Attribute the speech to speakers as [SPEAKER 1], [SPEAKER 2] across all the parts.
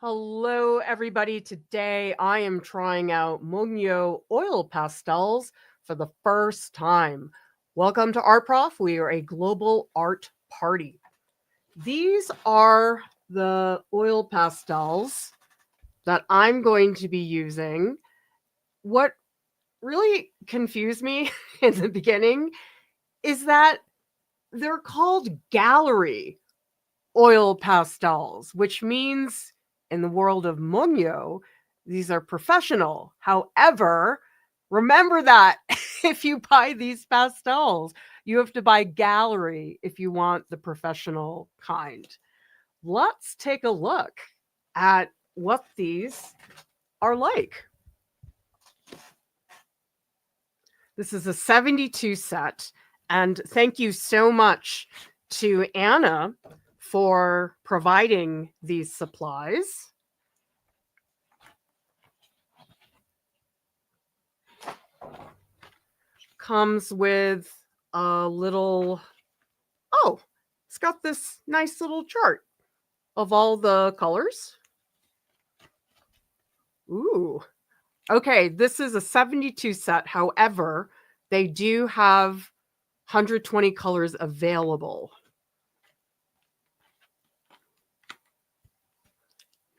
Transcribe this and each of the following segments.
[SPEAKER 1] Hello, everybody. Today I am trying out Mungyo oil pastels for the first time. Welcome to Art Prof. We are a global art party. These are the oil pastels that I'm going to be using. What really confused me in the beginning is that they're called gallery oil pastels, which means in the world of Mungyo, these are professional. However, remember that if you buy these pastels, you have to buy gallery if you want the professional kind. Let's take a look at what these are like. This is a 72 set, and thank you so much to Anna for providing these supplies. Comes with a little, it's got this nice little chart of all the colors. Ooh, okay, this is a 72 set. However, they do have 120 colors available.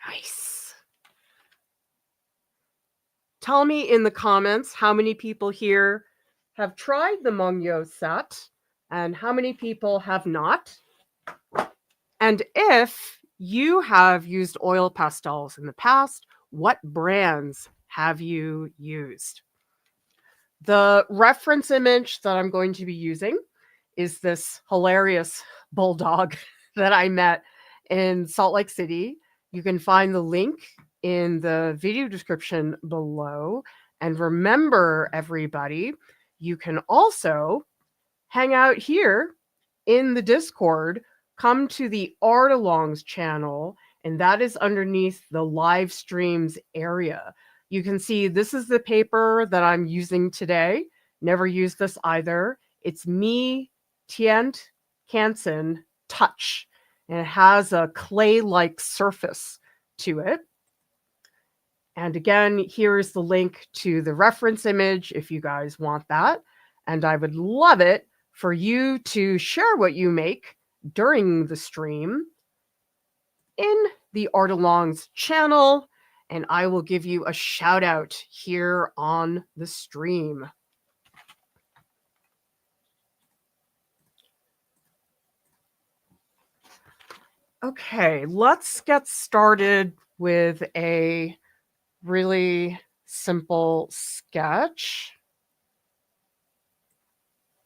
[SPEAKER 1] Nice. Tell me in the comments how many people here have tried the Mungyo set and how many people have not. And if you have used oil pastels in the past, what brands have you used? The reference image that I'm going to be using is this hilarious bulldog that I met in Salt Lake City. You can find the link in the video description below. And remember, everybody, you can also hang out here in the Discord. Come to the Art Alongs channel, and that is underneath the live streams area. You can see this is the paper that I'm using today. Never used this either. It's Me Tient Canson Touch, and it has a clay-like surface to it. And again, here's the link to the reference image if you guys want that. And I would love it for you to share what you make during the stream in the Art Alongs channel, and I will give you a shout out here on the stream. Okay, let's get started with a really simple sketch.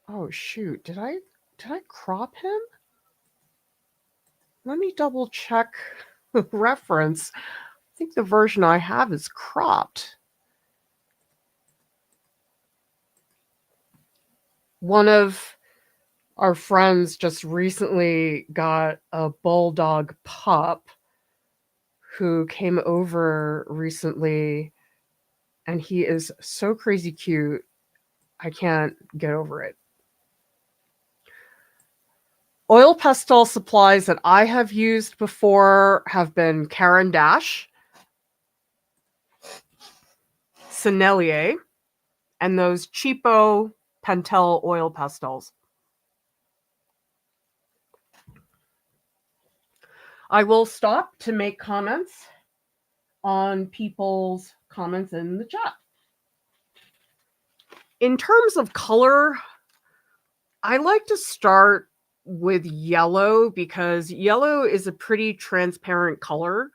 [SPEAKER 1] Oh shoot, did I crop him? Let me double check the reference. I think the version I have is cropped. One of our friends just recently got a bulldog pup who came over recently, and he is so crazy cute. I can't get over it. Oil pastel supplies that I have used before have been Caran d'Ache, Sennelier, and those cheapo Pentel oil pastels. I will stop to make comments on people's comments in the chat. In terms of color, I like to start with yellow because yellow is a pretty transparent color.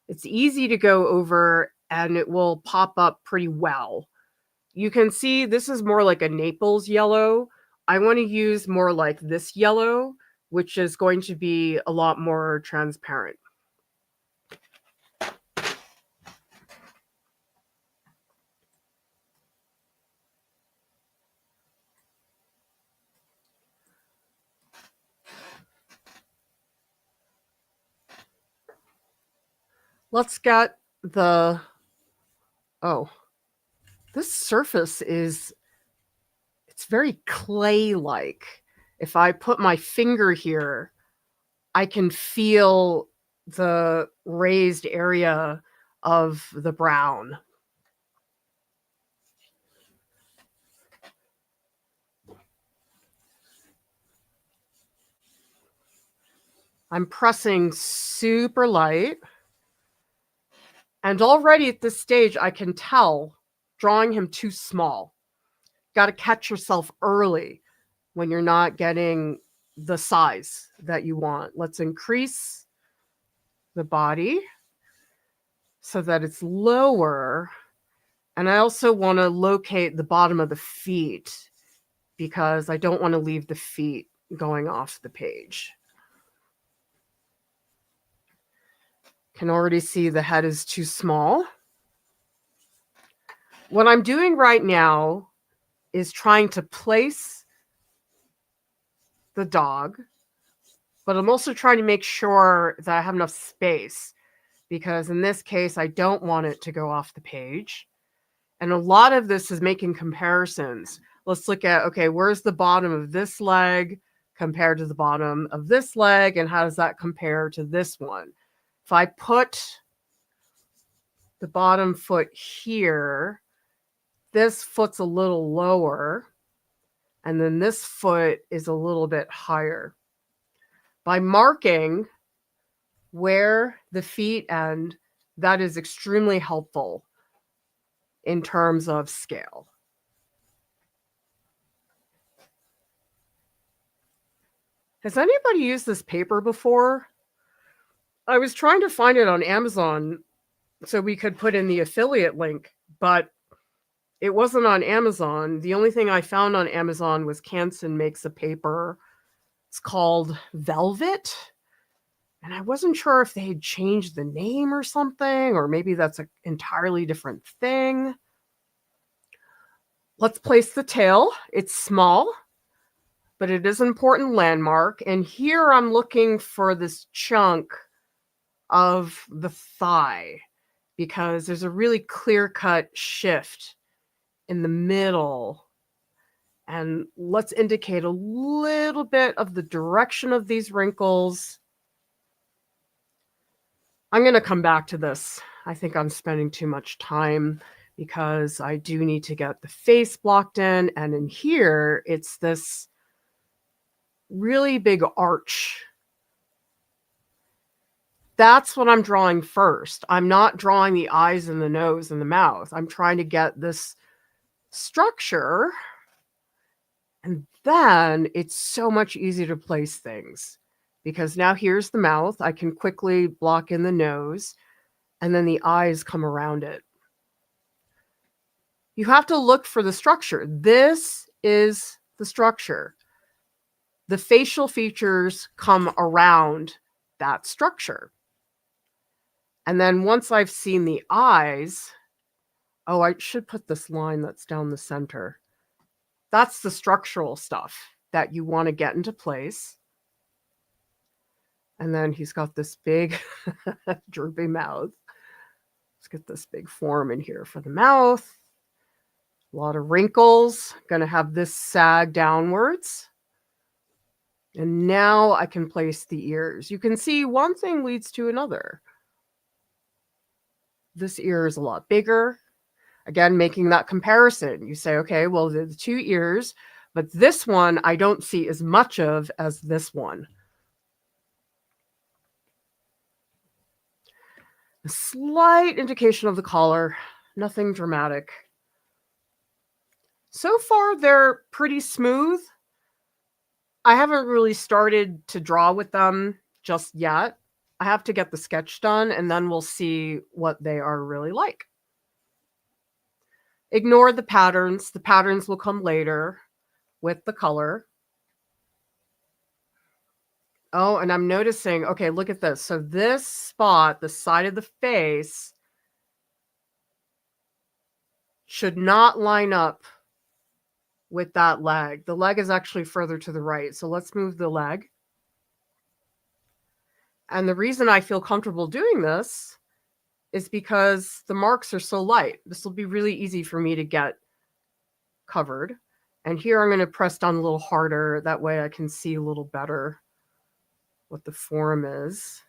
[SPEAKER 1] It's easy to go over and it will pop up pretty well. You can see this is more like a Naples yellow. I want to use more like this yellow, which is going to be a lot more transparent. Let's get the, this surface is, it's very clay-like. If I put my finger here, I can feel the raised area of the brown. I'm pressing super light. And already at this stage, I can tell drawing him too small. Got to catch yourself early when you're not getting the size that you want. Let's increase the body so that it's lower. And I also want to locate the bottom of the feet because I don't want to leave the feet going off the page. Can already see the head is too small. What I'm doing right now is trying to place the dog, but I'm also trying to make sure that I have enough space because in this case, I don't want it to go off the page. And a lot of this is making comparisons. Let's look at, okay, where's the bottom of this leg compared to the bottom of this leg, and how does that compare to this one? If I put the bottom foot here, this foot's a little lower, and then this foot is a little bit higher. By marking where the feet end, that is extremely helpful in terms of scale. Has anybody used this paper before? I was trying to find it on Amazon so we could put in the affiliate link, but it wasn't on Amazon. The only thing I found on Amazon was Canson makes a paper. It's called Velvet. And I wasn't sure if they had changed the name or something, or maybe that's an entirely different thing. Let's place the tail. It's small, but it is an important landmark. And here I'm looking for this chunk of the thigh because there's a really clear-cut shift in the middle. And let's indicate a little bit of the direction of these wrinkles. I'm going to come back to this. I think I'm spending too much time because I do need to get the face blocked in. And in here, it's this really big arch. That's what I'm drawing first. I'm not drawing the eyes and the nose and the mouth. I'm trying to get this structure. And then it's so much easier to place things. Because now here's the mouth. I can quickly block in the nose, and then the eyes come around it. You have to look for the structure. This is the structure. The facial features come around that structure. And then once I've seen the eyes, oh, I should put this line that's down the center. That's the structural stuff that you want to get into place. And then he's got this big droopy mouth. Let's get this big form in here for the mouth. A lot of wrinkles. Going to have this sag downwards. And now I can place the ears. You can see one thing leads to another. This ear is a lot bigger. Again, making that comparison. You say, okay, well, the two ears, but this one I don't see as much of as this one. A slight indication of the collar, nothing dramatic. So far, they're pretty smooth. I haven't really started to draw with them just yet. I have to get the sketch done, and then we'll see what they are really like. Ignore the patterns. The patterns will come later with the color. Oh, and I'm noticing, okay, look at this. So this spot, the side of the face, should not line up with that leg. The leg is actually further to the right. So let's move the leg. And the reason I feel comfortable doing this is because the marks are so light. This will be really easy for me to get covered. And here I'm going to press down a little harder. That way I can see a little better what the form is.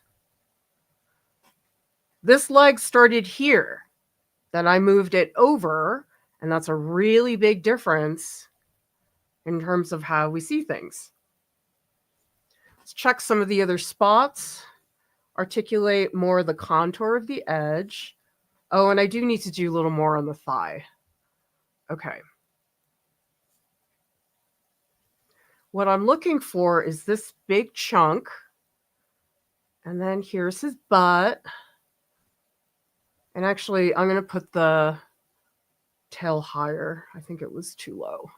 [SPEAKER 1] This leg started here, then I moved it over, and that's a really big difference in terms of how we see things. Let's check some of the other spots. Articulate more the contour of the edge. Oh, and I do need to do a little more on the thigh. Okay. What I'm looking for is this big chunk. And then here's his butt. And actually, I'm going to put the tail higher. I think it was too low.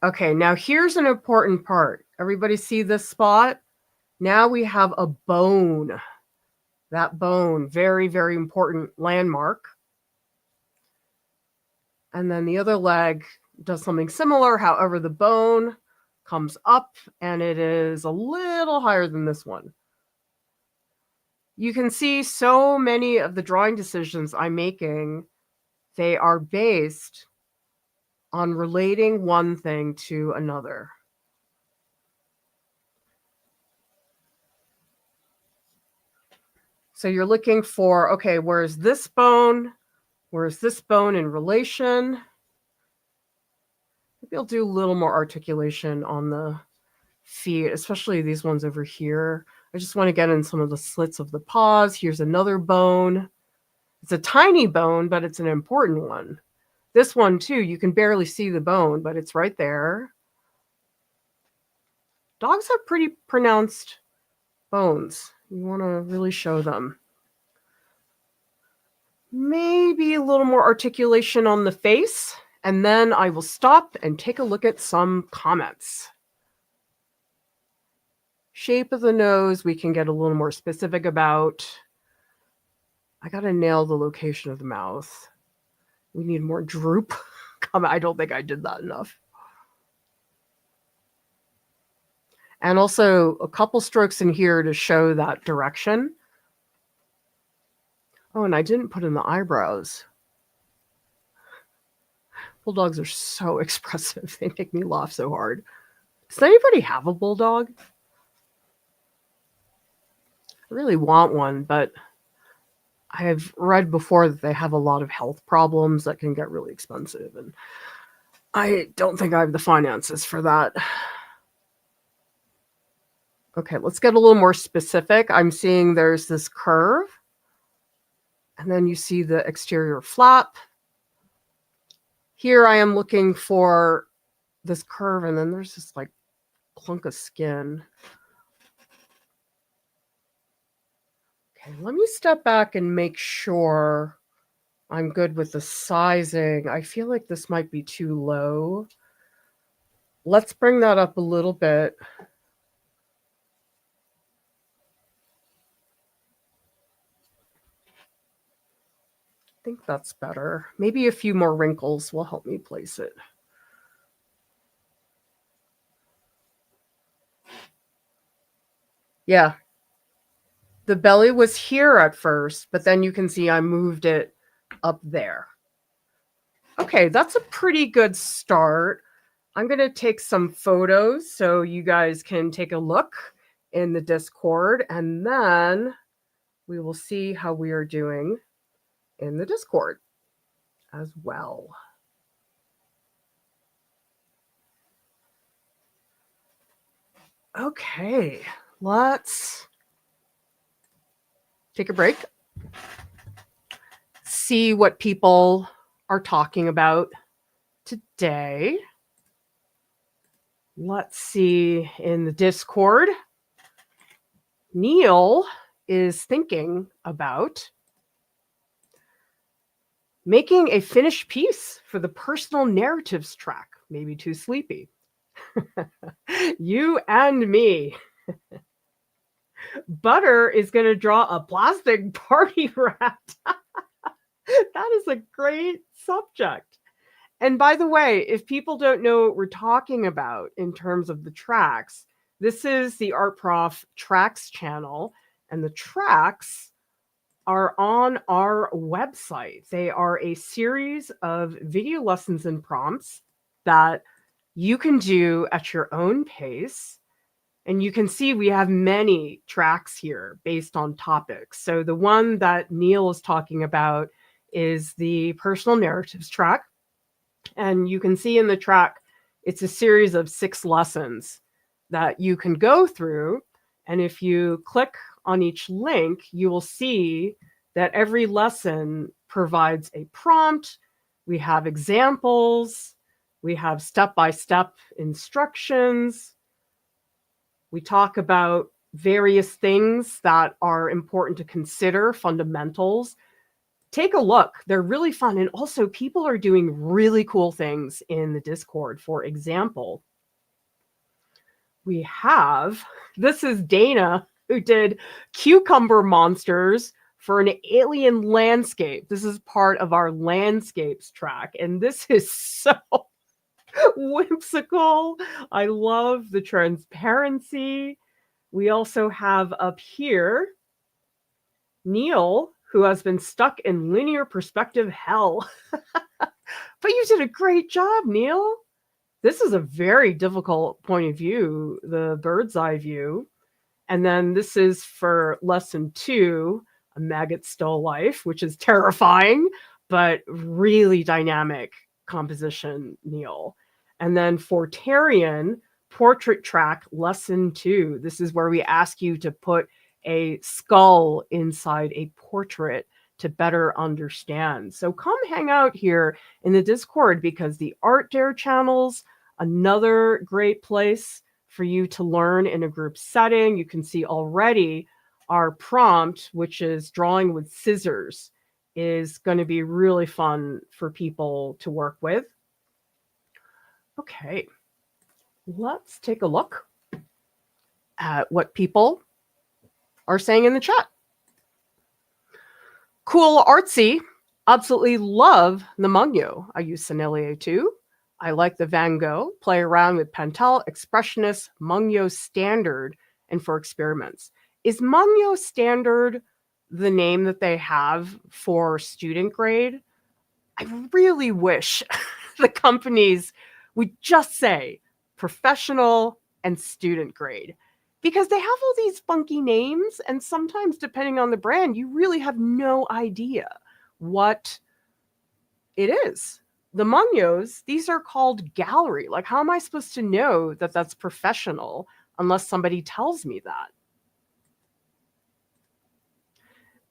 [SPEAKER 1] Okay, now here's an important part. Everybody see this spot? Now we have a bone. That bone, very, very important landmark. And then the other leg does something similar. However, the bone comes up and it is a little higher than this one. You can see so many of the drawing decisions I'm making, they are based on relating one thing to another. So you're looking for, okay, where's this bone? Where's this bone in relation? Maybe I'll do a little more articulation on the feet, especially these ones over here. I just want to get in some of the slits of the paws. Here's another bone. It's a tiny bone, but it's an important one. This one too, you can barely see the bone, but it's right there. Dogs have pretty pronounced bones. You want to really show them. Maybe a little more articulation on the face, and then I will stop and take a look at some comments. Shape of the nose, we can get a little more specific about. I got to nail the location of the mouth. We need more droop. I don't think I did that enough. And also a couple strokes in here to show that direction. Oh, and I didn't put in the eyebrows. Bulldogs are so expressive. They make me laugh so hard. Does anybody have a bulldog? I really want one, but I have read before that they have a lot of health problems that can get really expensive, and I don't think I have the finances for that. Okay, let's get a little more specific. I'm seeing there's this curve, and then you see the exterior flap. Here I am looking for this curve, and then there's this like clunk of skin. Okay, let me step back and make sure I'm good with the sizing. I feel like this might be too low. Let's bring that up a little bit. I think that's better. Maybe a few more wrinkles will help me place it. Yeah. The belly was here at first, but then you can see I moved it up there. Okay, that's a pretty good start. I'm going to take some photos so you guys can take a look in the Discord, and then we will see how we are doing in the Discord as well. Okay, let's take a break. See what people are talking about today. Let's see in the Discord. Neil is thinking about making a finished piece for the personal narratives track. Maybe too sleepy. You and me. Butter is going to draw a plastic party rat. That is a great subject. And by the way, if people don't know what we're talking about in terms of the tracks, this is the Art Prof Tracks channel, and the tracks are on our website. They are a series of video lessons and prompts that you can do at your own pace. And you can see we have many tracks here based on topics. So the one that Neil is talking about is the personal narratives track. And you can see in the track, it's a series of 6 lessons that you can go through. And if you click on each link, you will see that every lesson provides a prompt. We have examples. We have step-by-step instructions. We talk about various things that are important to consider, fundamentals. Take a look. They're really fun. And also, people are doing really cool things in the Discord. For example, we have, this is Dana, who did cucumber monsters for an alien landscape. This is part of our landscapes track. And this is so whimsical. I love the transparency. We also have up here Neil, who has been stuck in linear perspective hell. But you did a great job, Neil. This is a very difficult point of view, the bird's eye view. And then this is for lesson 2, a maggot still life, which is terrifying, but really dynamic composition, Neil. And then for Tarian, portrait track lesson 2. This is where we ask you to put a skull inside a portrait to better understand. So come hang out here in the Discord, because the Art Dare channels, another great place for you to learn in a group setting. You can see already our prompt, which is drawing with scissors, is going to be really fun for people to work with. Okay, let's take a look at what people are saying in the chat. Cool Artsy, absolutely love the Mungyo. I use Sennelier too. I like the Van Gogh, play around with Pentel, Expressionist, Mungyo Standard, and for experiments. Is Mungyo Standard the name that they have for student grade? I really wish the companies would just say professional and student grade, because they have all these funky names, and sometimes depending on the brand, you really have no idea what it is. The Mungyos, these are called gallery. Like, how am I supposed to know that that's professional unless somebody tells me that?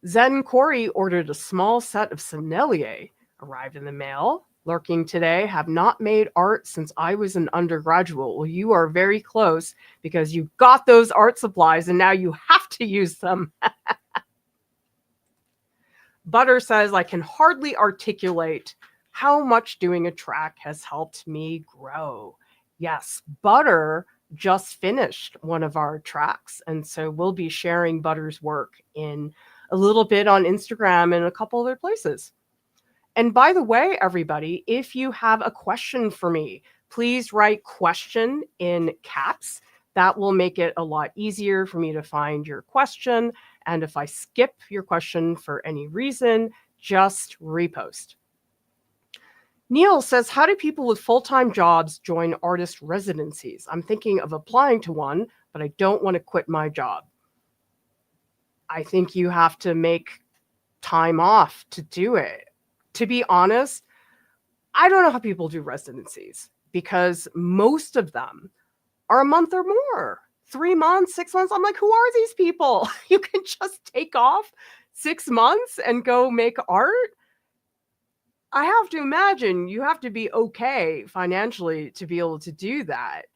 [SPEAKER 1] Zen Corey ordered a small set of Sennelier, arrived in the mail. Lurking today, have not made art since I was an undergraduate. Well, you are very close, because you got those art supplies and now you have to use them. Butter says, I can hardly articulate how much doing a track has helped me grow. Yes, Butter just finished one of our tracks, and so we'll be sharing Butter's work in a little bit on Instagram and a couple other places. And by the way, everybody, if you have a question for me, please write question in caps. That will make it a lot easier for me to find your question. And if I skip your question for any reason, just repost. Neil says, how do people with full-time jobs join artist residencies? I'm thinking of applying to one, but I don't want to quit my job. I think you have to make time off to do it. To be honest, I don't know how people do residencies, because most of them are a month or more, 3 months, 6 months. I'm like, who are these people? You can just take off 6 months and go make art. I have to imagine you have to be okay financially to be able to do that.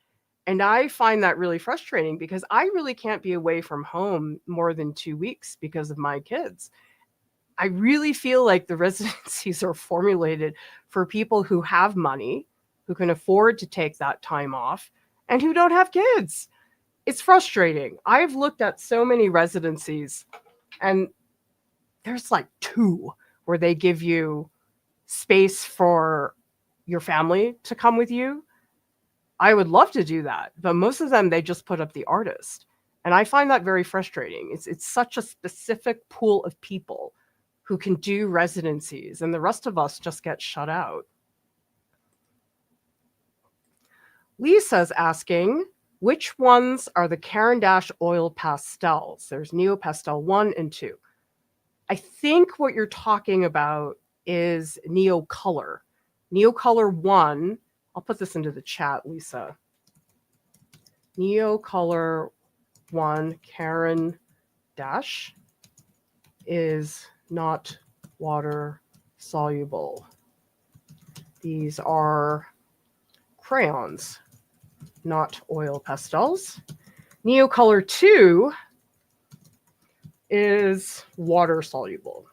[SPEAKER 1] And I find that really frustrating, because I really can't be away from home more than 2 weeks because of my kids. I really feel like the residencies are formulated for people who have money, who can afford to take that time off, and who don't have kids. It's frustrating. I've looked at so many residencies, and there's like 2 where they give you space for your family to come with you. I would love to do that, but most of them, they just put up the artist. And I find that very frustrating. It's such a specific pool of people who can do residencies, and the rest of us just get shut out. Lisa's asking, Which ones are the Caran d'Ache oil pastels? There's Neo Pastel 1 and 2. I think what you're talking about is Neo Color. Neo Color 1, I'll put this into the chat, Lisa. Neo Color 1 Caran d'Ache is not water soluble. These are crayons, not oil pastels. Neo Color 2 is water soluble.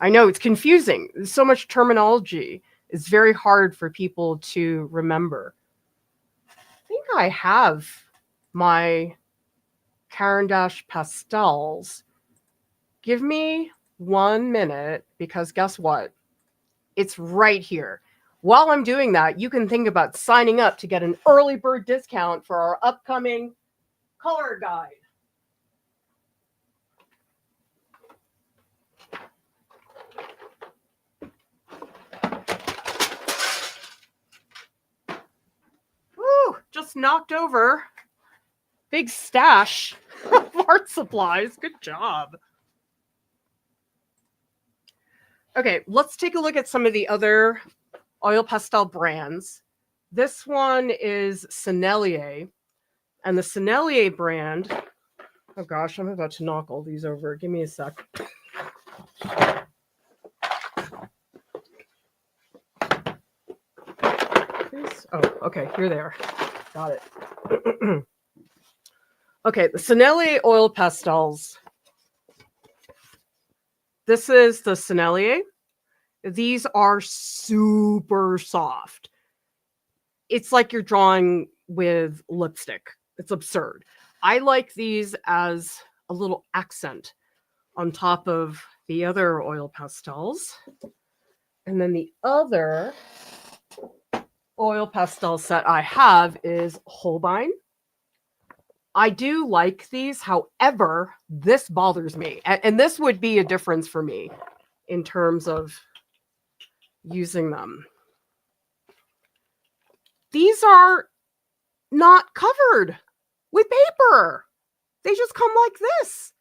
[SPEAKER 1] I know it's confusing. There's so much terminology. It's very hard for people to remember. I think I have my Caran d'Ache pastels. Give me 1 minute, because guess what? It's right here. While I'm doing that, you can think about signing up to get an early bird discount for our upcoming color guide. Woo, just knocked over. Big stash of art supplies. Good job. Okay, let's take a look at some of the other oil pastel brands. This one is Sennelier, and the Sennelier brand, oh gosh, I'm about to knock all these over. Give me a sec. Please? Oh, okay, here they are. Got it. Okay, the Sennelier oil pastels. This is the Sennelier. These are super soft. It's like you're drawing with lipstick. It's absurd. I like these as a little accent on top of the other oil pastels. And then the other oil pastel set I have is Holbein. I do like these. However, this bothers me. And this would be a difference for me in terms of using them. These are not covered with paper. They just come like this.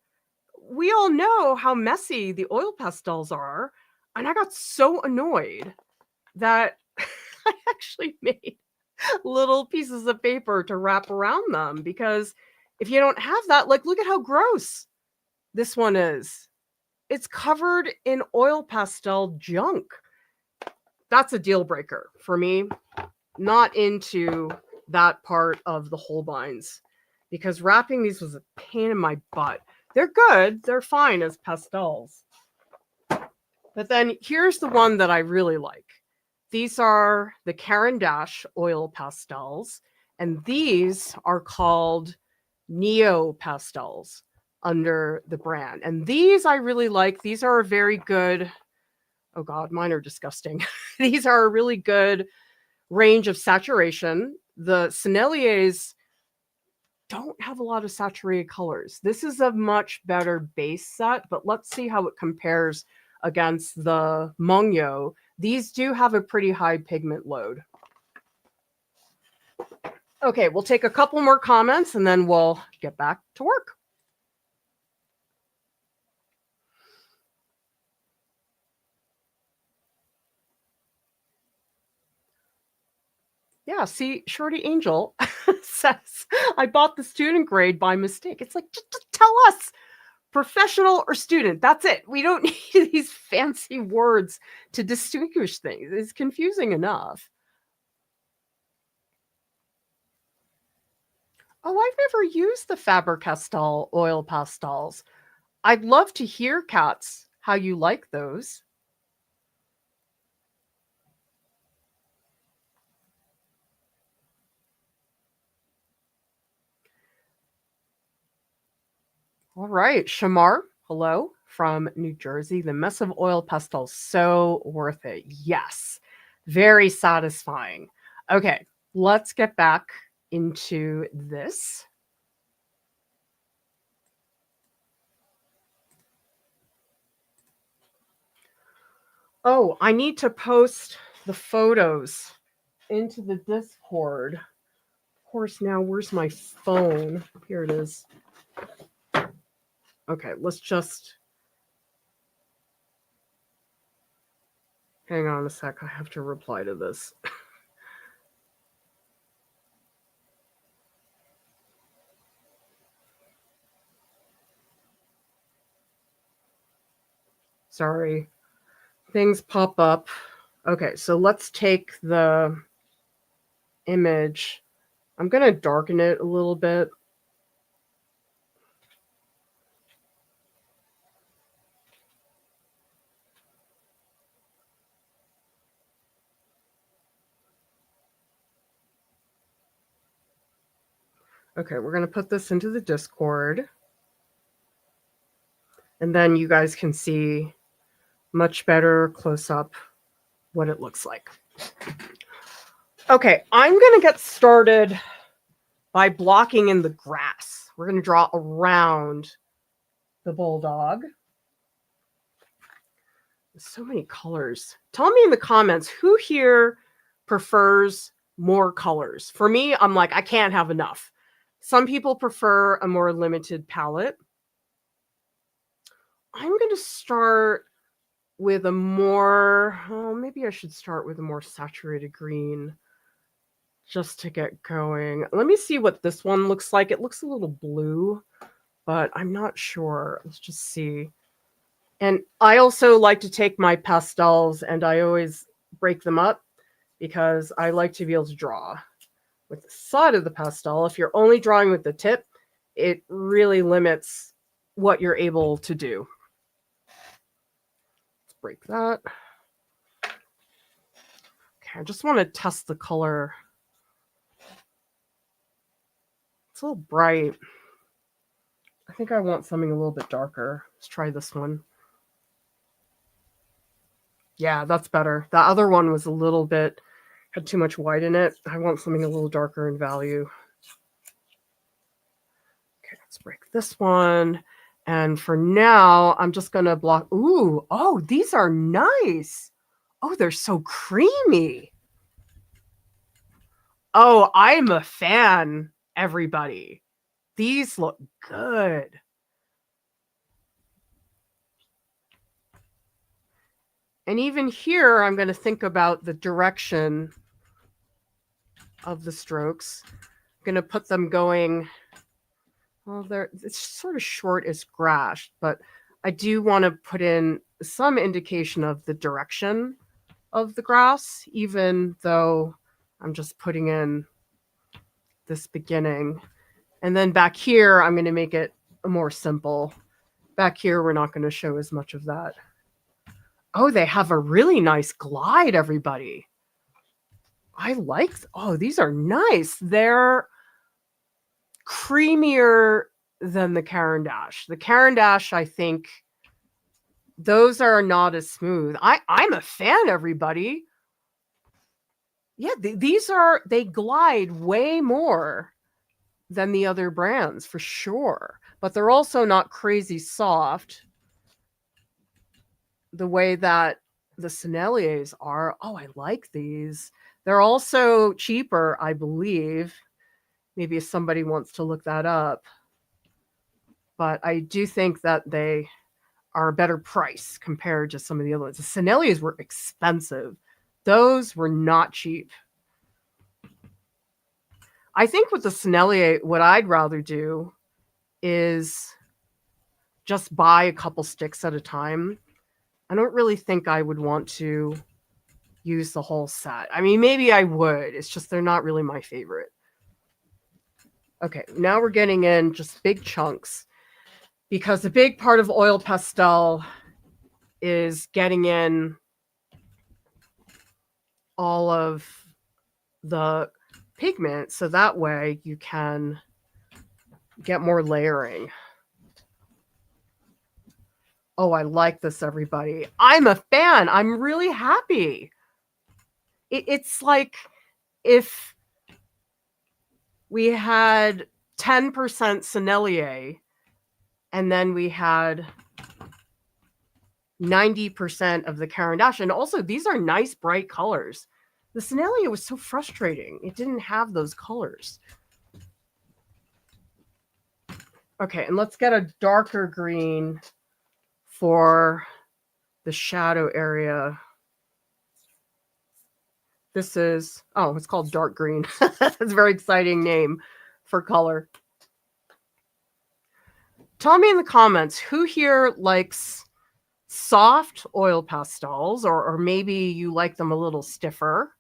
[SPEAKER 1] We all know how messy the oil pastels are. And I got so annoyed that I actually made little pieces of paper to wrap around them, because if you don't have that, like, look at how gross this one is. It's covered in oil pastel junk. That's a deal breaker for me. Not into that part of the Holbeins, because wrapping these was a pain in my butt. They're good. They're fine as pastels. But then here's the one that I really like. These are the Caran d'Ache oil pastels, and these are called Neo Pastels under the brand. And these I really like. These are a very good, oh God, mine are disgusting. These are a really good range of saturation. The Senneliers don't have a lot of saturated colors. This is a much better base set, but let's see how it compares against the Mungyo. These do have a pretty high pigment load. Okay, we'll take a couple more comments and then we'll get back to work. Yeah, see, Shorty Angel says, I bought the student grade by mistake. It's like, just tell us, professional or student. That's it. We don't need these fancy words to distinguish things. It's confusing enough. Oh, I've never used the Faber-Castell oil pastels. I'd love to hear, Katz, how you like those. All right, Shamar, hello from New Jersey. The mess of oil pastels, so worth it. Yes, very satisfying. Okay, let's get back into this. Oh, I need to post the photos into the Discord. course, now where's my phone? Here it is. Okay, let's just hang on a sec. I have to reply to this. Sorry, things pop up. Okay, so let's take the image. I'm going to darken it a little bit. Okay, we're going to put this into the Discord. And then you guys can see much better close up what it looks like. Okay, I'm going to get started by blocking in the grass. We're going to draw around the bulldog. So many colors. Tell me in the comments who here prefers more colors. For me, I'm like, I can't have enough. Some people prefer a more limited palette. I'm going to start with a more, oh, maybe I should start with a more saturated green just to get going. Let me see what this one looks like. It looks a little blue, but I'm not sure. Let's just see. And I also like to take my pastels and I always break them up because I like to be able to draw with the side of the pastel. If you're only drawing with the tip, it really limits what you're able to do. Let's break that. Okay, I just want to test the color. It's a little bright. I think I want something a little bit darker. Let's try this one. Yeah, that's better. The other one was a little bit, had too much white in it. I want something a little darker in value. Okay, let's break this one. And for now, I'm just going to block. Ooh, oh, these are nice. Oh, they're so creamy. Oh, I'm a fan, everybody. These look good. And even here, I'm going to think about the direction of the strokes. I'm going to put them going, well, it's sort of short as grass, but I do want to put in some indication of the direction of the grass, even though I'm just putting in this beginning. And then back here, I'm going to make it more simple. Back here, we're not going to show as much of that. Oh, they have a really nice glide, everybody. I like, oh, these are nice. They're creamier than the Caran d'Ache. The Caran d'Ache, I think, those are not as smooth. I'm a fan, everybody. Yeah, they glide way more than the other brands, for sure. But they're also not crazy soft the way that the Senneliers are. Oh, I like these. They're also cheaper, I believe. Maybe if somebody wants to look that up. But I do think that they are a better price compared to some of the other ones. The Senneliers were expensive. Those were not cheap. I think with the Sennelier, what I'd rather do is just buy a couple sticks at a time. I don't really think I would want to use the whole set. I mean, maybe I would. It's just they're not really my favorite. Okay, now we're getting in just big chunks because a big part of oil pastel is getting in all of the pigment so that way you can get more layering. Oh, I like this, everybody. I'm a fan. I'm really happy. It's like if we had 10% Sennelier and then we had 90% of the Caran d'Ache. And also, these are nice, bright colors. The Sennelier was so frustrating. It didn't have those colors. Okay, and let's get a darker green for the shadow area. This is, oh, it's called dark green. That's a very exciting name for color. Tell me in the comments, who here likes soft oil pastels, or maybe you like them a little stiffer?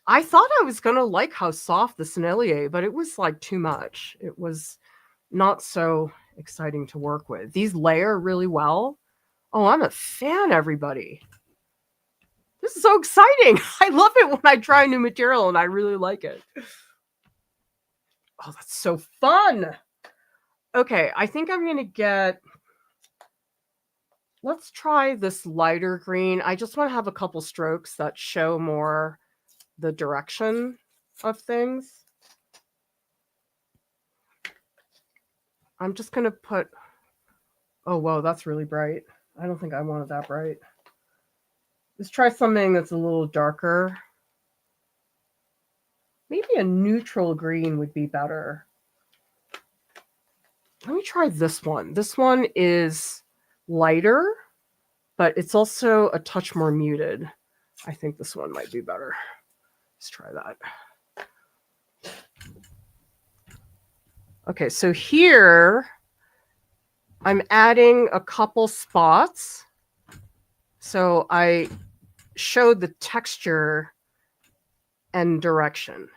[SPEAKER 1] I thought I was going to like how soft the Sennelier, but it was like too much. It was not so exciting to work with. These layer really well. Oh, I'm a fan, everybody. This is so exciting. I love it when I try new material and I really like it. Oh, that's so fun. Okay, I think I'm going to get, let's try this lighter green. I just want to have a couple strokes that show more the direction of things. I'm just going to put, oh, whoa, that's really bright. I don't think I wanted that bright. Let's try something that's a little darker. Maybe a neutral green would be better. Let me try this one. This one is lighter, but it's also a touch more muted. I think this one might be better. Let's try that. Okay, so here I'm adding a couple spots. So I showed the texture and direction.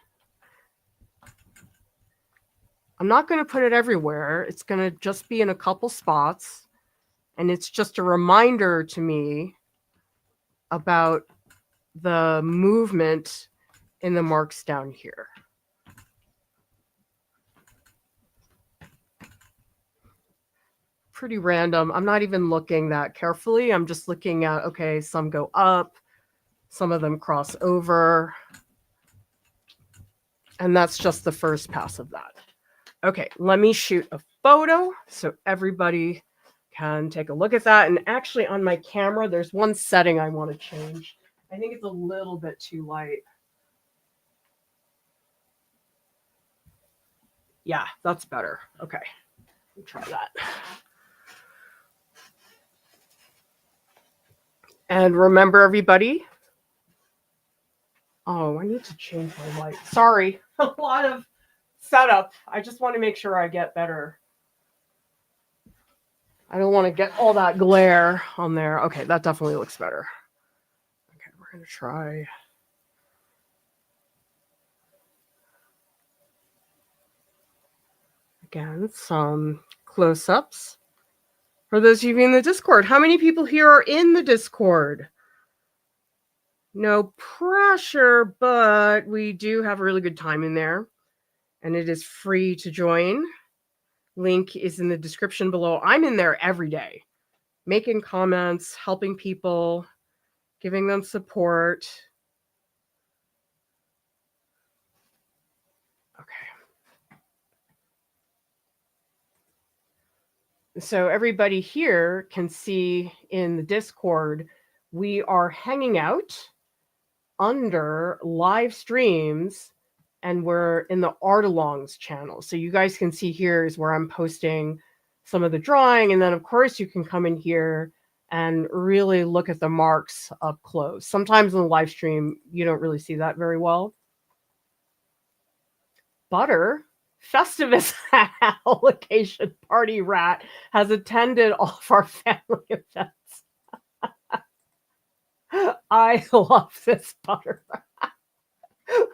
[SPEAKER 1] I'm not going to put it everywhere. It's going to just be in a couple spots. And it's just a reminder to me about the movement in the marks down here. Pretty random. I'm not even looking that carefully. I'm just looking at, okay, some go up, some of them cross over. And that's just the first pass of that. Okay, let me shoot a photo so everybody can take a look at that. And actually on my camera, there's one setting I want to change. I think it's a little bit too light. Yeah, that's better. Okay, let me try that. And remember, everybody. Oh, I need to change my light. Sorry, a lot of setup. I just want to make sure I get better. I don't want to get all that glare on there. Okay, that definitely looks better. Okay, we're going to try. Again, some close-ups. For those of you in the Discord, how many people here are in the Discord? No pressure, but we do have a really good time in there. And it is free to join. Link is in the description below. I'm in there every day, making comments, helping people, giving them support. Okay. So everybody here can see in the Discord, we are hanging out under live streams, and we're in the Art Alongs channel. So you guys can see here is where I'm posting some of the drawing. And then of course you can come in here and really look at the marks up close. Sometimes in the live stream, you don't really see that very well. Butter, Festivus allocation party rat, has attended all of our family events. I love this butter.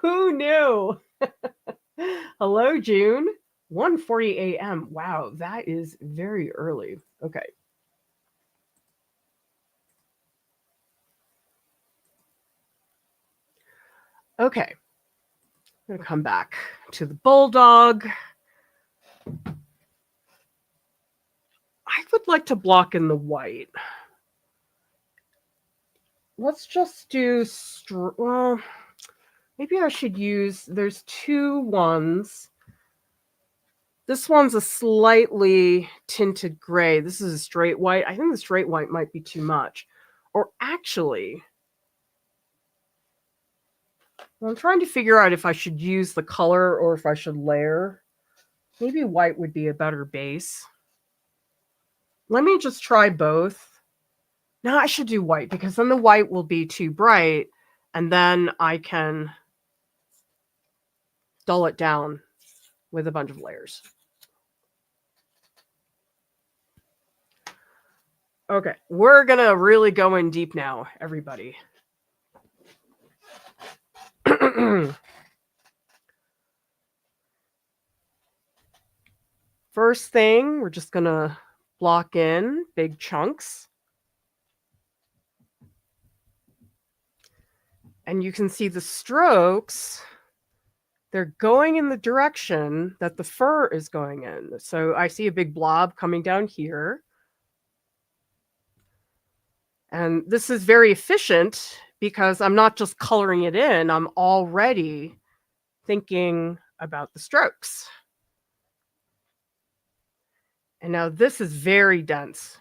[SPEAKER 1] Who knew? Hello, June. 1:40 a.m. Wow, that is very early. Okay. Okay. I'm going to come back to the bulldog. I would like to block in the white. Let's just do, well, maybe I should use, there's two ones. This one's a slightly tinted gray. This is a straight white. I think the straight white might be too much. Or actually, I'm trying to figure out if I should use the color or if I should layer. Maybe white would be a better base. Let me just try both. No, I should do white because then the white will be too bright and then I can dull it down with a bunch of layers. Okay, we're gonna really go in deep now, everybody. First thing, we're just gonna block in big chunks. And you can see the strokes, they're going in the direction that the fur is going in. So I see a big blob coming down here. And this is very efficient because I'm not just coloring it in, I'm already thinking about the strokes. And now this is very dense.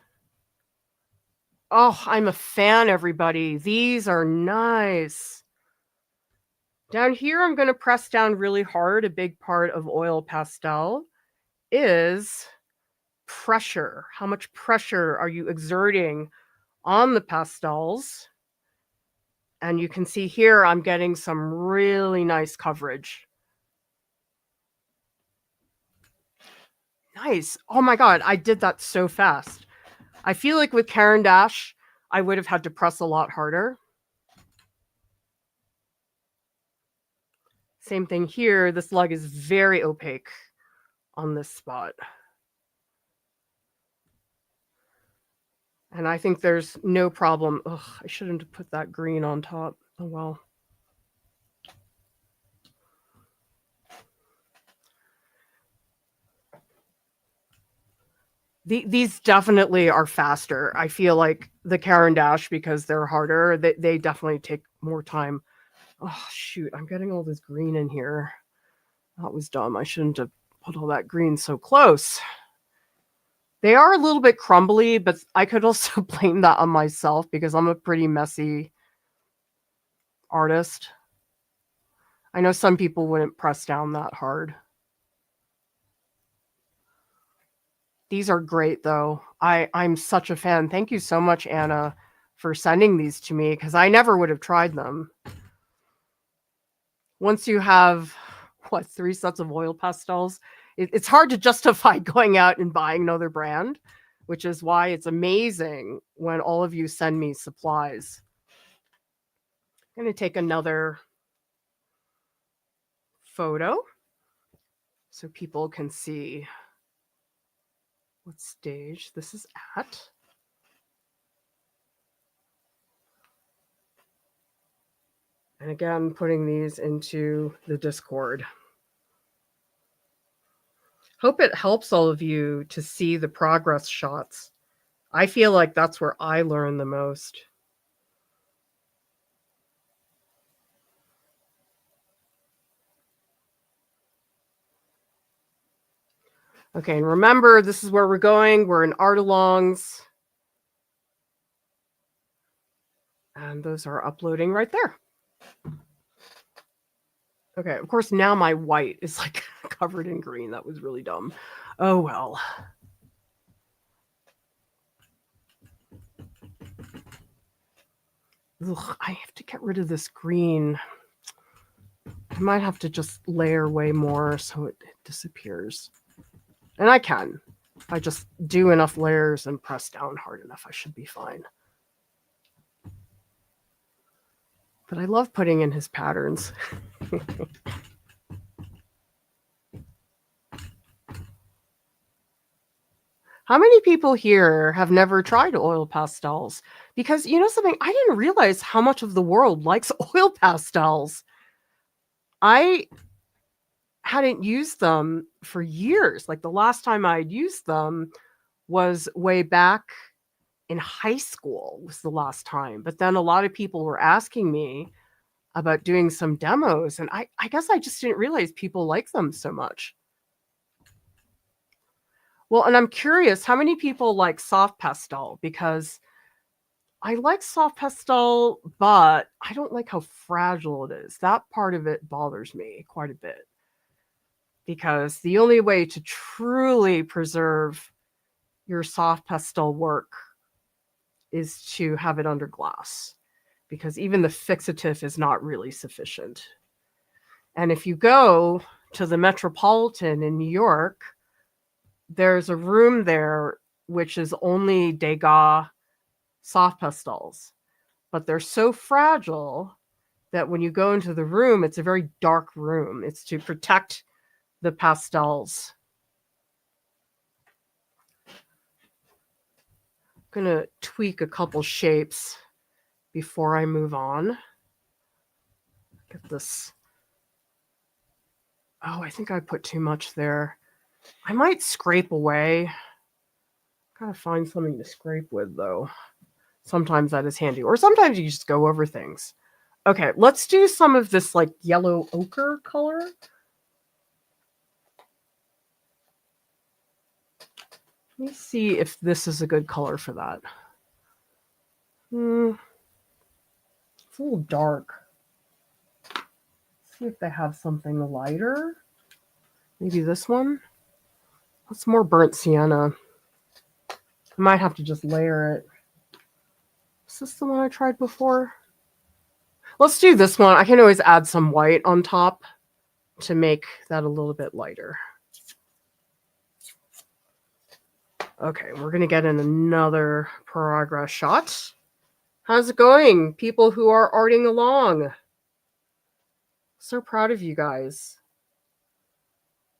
[SPEAKER 1] Oh, I'm a fan, everybody. These are nice. Down here, I'm going to press down really hard. A big part of oil pastel is pressure. How much pressure are you exerting on the pastels? And you can see here, I'm getting some really nice coverage. Nice. Oh my God, I did that so fast. I feel like with Caran d'Ache, I would have had to press a lot harder. Same thing here. This lug is very opaque on this spot. And I think there's no problem. Ugh, I shouldn't have put that green on top. Oh well. These definitely are faster. I feel like the Caran d'Ache, because they're harder, they definitely take more time. Oh, shoot. I'm getting all this green in here. That was dumb. I shouldn't have put all that green so close. They are a little bit crumbly, but I could also blame that on myself because I'm a pretty messy artist. I know some people wouldn't press down that hard. These are great, though. I'm such a fan. Thank you so much, Anna, for sending these to me because I never would have tried them. Once you have, 3 sets of oil pastels, it's hard to justify going out and buying another brand, which is why it's amazing when all of you send me supplies. I'm going to take another photo so people can see what stage this is at. And again, putting these into the Discord. Hope it helps all of you to see the progress shots. I feel like that's where I learn the most. Okay, and remember, this is where we're going. We're in art-alongs. And those are uploading right there. Okay, of course, now my white is like covered in green. That was really dumb. Oh, well. Ugh, I have to get rid of this green. I might have to just layer way more so it disappears. And I can. If I just do enough layers and press down hard enough, I should be fine. But I love putting in his patterns. How many people here have never tried oil pastels? Because you know something, I didn't realize how much of the world likes oil pastels. I hadn't used them for years. Like the last time I'd used them was way back in high school was the last time. But then a lot of people were asking me about doing some demos. And I guess I just didn't realize people like them so much. Well, and I'm curious, how many people like soft pastel? Because I like soft pastel, but I don't like how fragile it is. That part of it bothers me quite a bit. because the only way to truly preserve your soft pastel work is to have it under glass, because even the fixative is not really sufficient. And if you go to the Metropolitan in New York, there's a room there which is only Degas soft pastels, but they're so fragile that when you go into the room, it's a very dark room. It's to protect the pastels. I'm gonna tweak a couple shapes before I move on. Get this. Oh, I think I put too much there. I might scrape away. Gotta find something to scrape with though. Sometimes that is handy, or sometimes you just go over things. Okay, let's do some of this like yellow ochre color. Let me see if this is a good color for that. It's a little dark. Let's see if they have something lighter. Maybe this one. That's more burnt sienna. I might have to just layer it. Is this the one I tried before? Let's do this one. I can always add some white on top to make that a little bit lighter. Okay, we're going to get in another progress shot. How's it going, people who are arting along? So proud of you guys.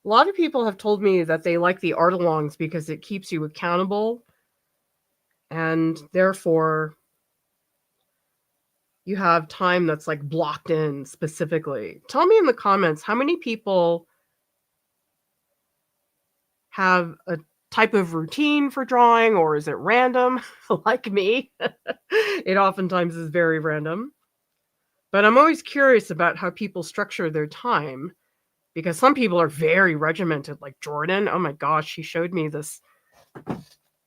[SPEAKER 1] A lot of people have told me that they like the art-alongs because it keeps you accountable, and therefore you have time that's like blocked in specifically. Tell me in the comments, how many people have a type of routine for drawing, or is it random? Like me, it oftentimes is very random. But I'm always curious about how people structure their time, because some people are very regimented, like Jordan. Oh my gosh, he showed me this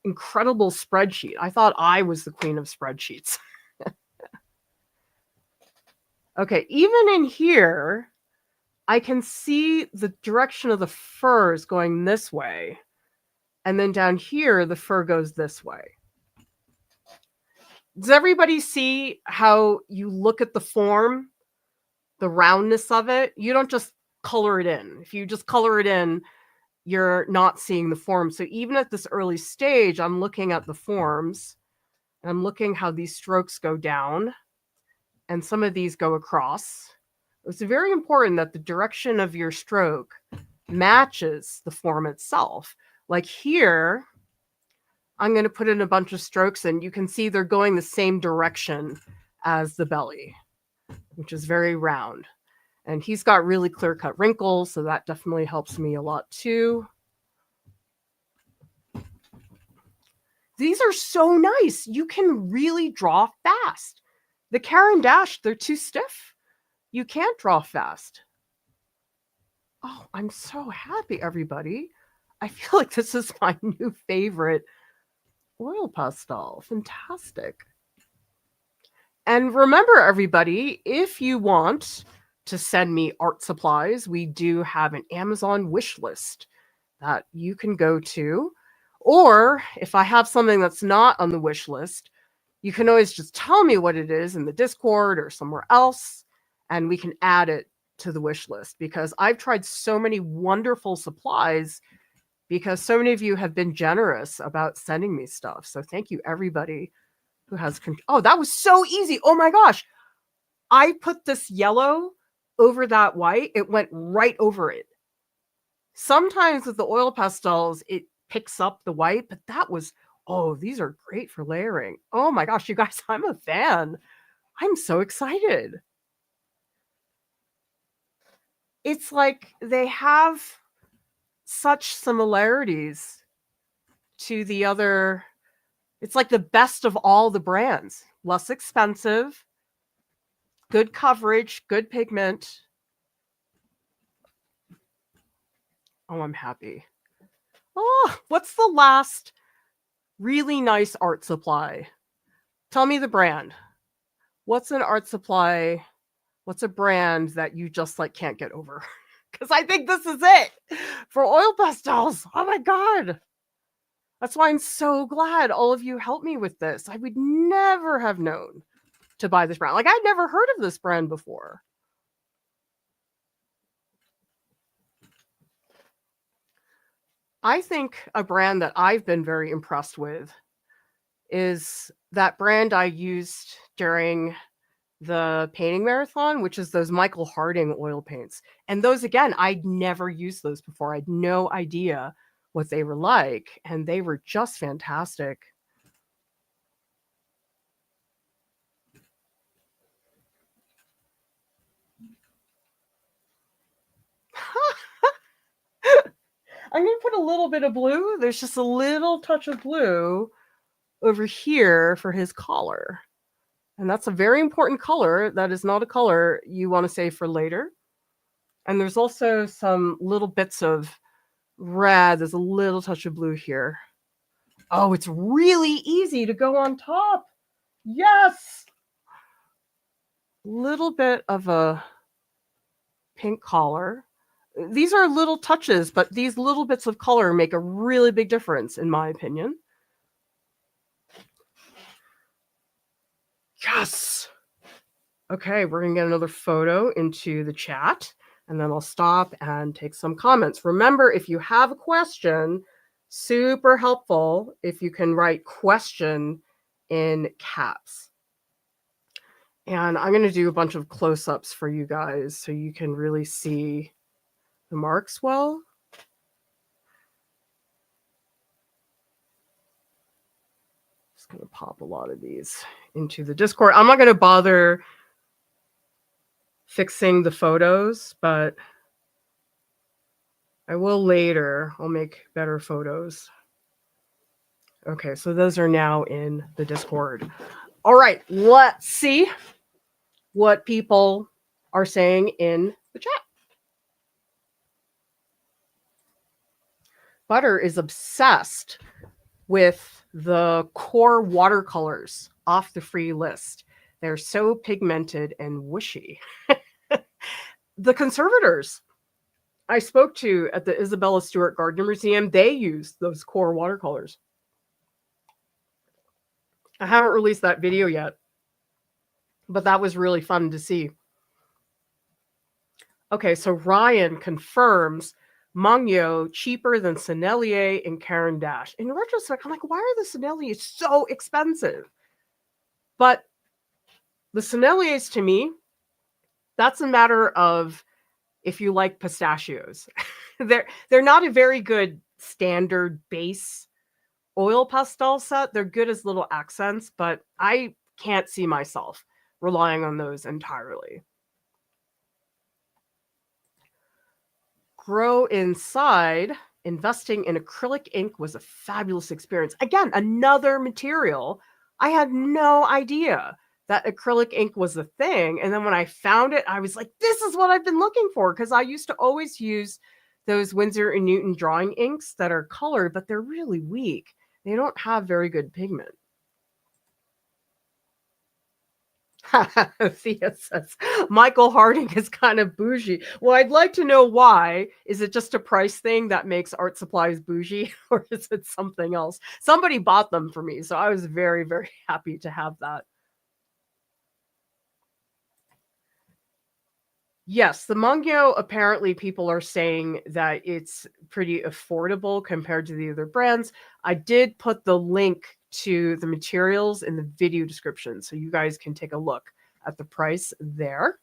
[SPEAKER 1] incredible spreadsheet. I thought I was the queen of spreadsheets. Okay, even in here, I can see the direction of the fur is going this way. And then down here, the fur goes this way. Does everybody see how you look at the form, the roundness of it? You don't just color it in. If you just color it in, you're not seeing the form. So even at this early stage, I'm looking at the forms. And I'm looking how these strokes go down. And some of these go across. It's very important that the direction of your stroke matches the form itself. Like here, I'm going to put in a bunch of strokes and you can see they're going the same direction as the belly, which is very round. And he's got really clear-cut wrinkles, so that definitely helps me a lot too. These are so nice. You can really draw fast. The Caran d'Ache, they're too stiff. You can't draw fast. Oh, I'm so happy, everybody. I feel like this is my new favorite oil pastel. Fantastic. And remember, everybody, if you want to send me art supplies, we do have an Amazon wish list that you can go to. Or if I have something that's not on the wish list, you can always just tell me what it is in the Discord or somewhere else, and we can add it to the wish list, because I've tried so many wonderful supplies because so many of you have been generous about sending me stuff. So thank you, everybody who has oh, that was so easy. Oh my gosh. I put this yellow over that white. It went right over it. Sometimes with the oil pastels, it picks up the white, but that was, oh, these are great for layering. Oh my gosh, you guys, I'm a fan. I'm so excited. It's like they have such similarities to the other. It's like the best of all the brands. Less expensive, good coverage, good pigment. Oh, I'm happy. Oh, what's the last really nice art supply? Tell me the brand. What's an art supply? What's a brand that you just like can't get over? because I think this is it for oil pastels. Oh my God. That's why I'm so glad all of you helped me with this. I would never have known to buy this brand. Like, I'd never heard of this brand before. I think a brand that I've been very impressed with is that brand I used during the painting marathon, which is those Michael Harding oil paints. And those, again, I'd never used those before. I had no idea what they were like, and they were just fantastic. I'm going to put a little bit of blue. There's just a little touch of blue over here for his collar. And that's a very important color. That is not a color you want to save for later. And there's also some little bits of red. There's a little touch of blue here. Oh, it's really easy to go on top. Yes. Little bit of a pink collar. These are little touches, but these little bits of color make a really big difference, in my opinion. Yes. Okay, we're going to get another photo into the chat, and then I'll stop and take some comments. Remember, if you have a question, super helpful if you can write question in caps. And I'm going to do a bunch of close-ups for you guys so you can really see the marks well. Just going to pop a lot of these into the Discord. I'm not going to bother fixing the photos, but I will later. I'll make better photos. Okay, so those are now in the Discord. All right, let's see what people are saying in the chat. Butter is obsessed with the core watercolors off the free list. They're so pigmented and whooshy. The conservators I spoke to at the Isabella Stewart Gardner Museum, they use those core watercolors. I haven't released that video yet, but that was really fun to see. Okay, so Ryan confirms Mungyo cheaper than Sennelier and Caran d'Ache. In retrospect, I'm like, why are the Senneliers so expensive? But the Senneliers, to me, that's a matter of if you like pistachios. They're not a very good standard base oil pastel set. They're good as little accents, but I can't see myself relying on those entirely. Grow Inside, investing in acrylic ink was a fabulous experience. Again, another material. I had no idea that acrylic ink was a thing. And then when I found it, I was like, this is what I've been looking for. Because I used to always use those Winsor & Newton drawing inks that are colored, but they're really weak. They don't have very good pigment. Thea says, Michael Harding is kind of bougie. Well, I'd like to know why. Is it just a price thing that makes art supplies bougie, or is it something else? Somebody bought them for me, so I was very, very happy to have that. Yes, the Mungyo, apparently people are saying that it's pretty affordable compared to the other brands. I did put the link to the materials in the video description, so you guys can take a look at the price there.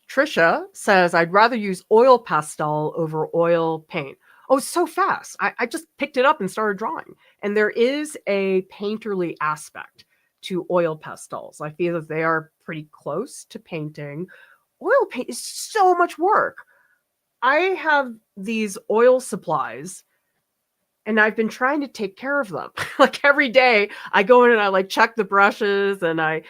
[SPEAKER 1] Trisha says, I'd rather use oil pastel over oil paint. Oh, so fast. I just picked it up and started drawing. And there is a painterly aspect to oil pastels. I feel that they are pretty close to painting. Oil paint is so much work. I have these oil supplies and I've been trying to take care of them. Like every day I go in and I like check the brushes and I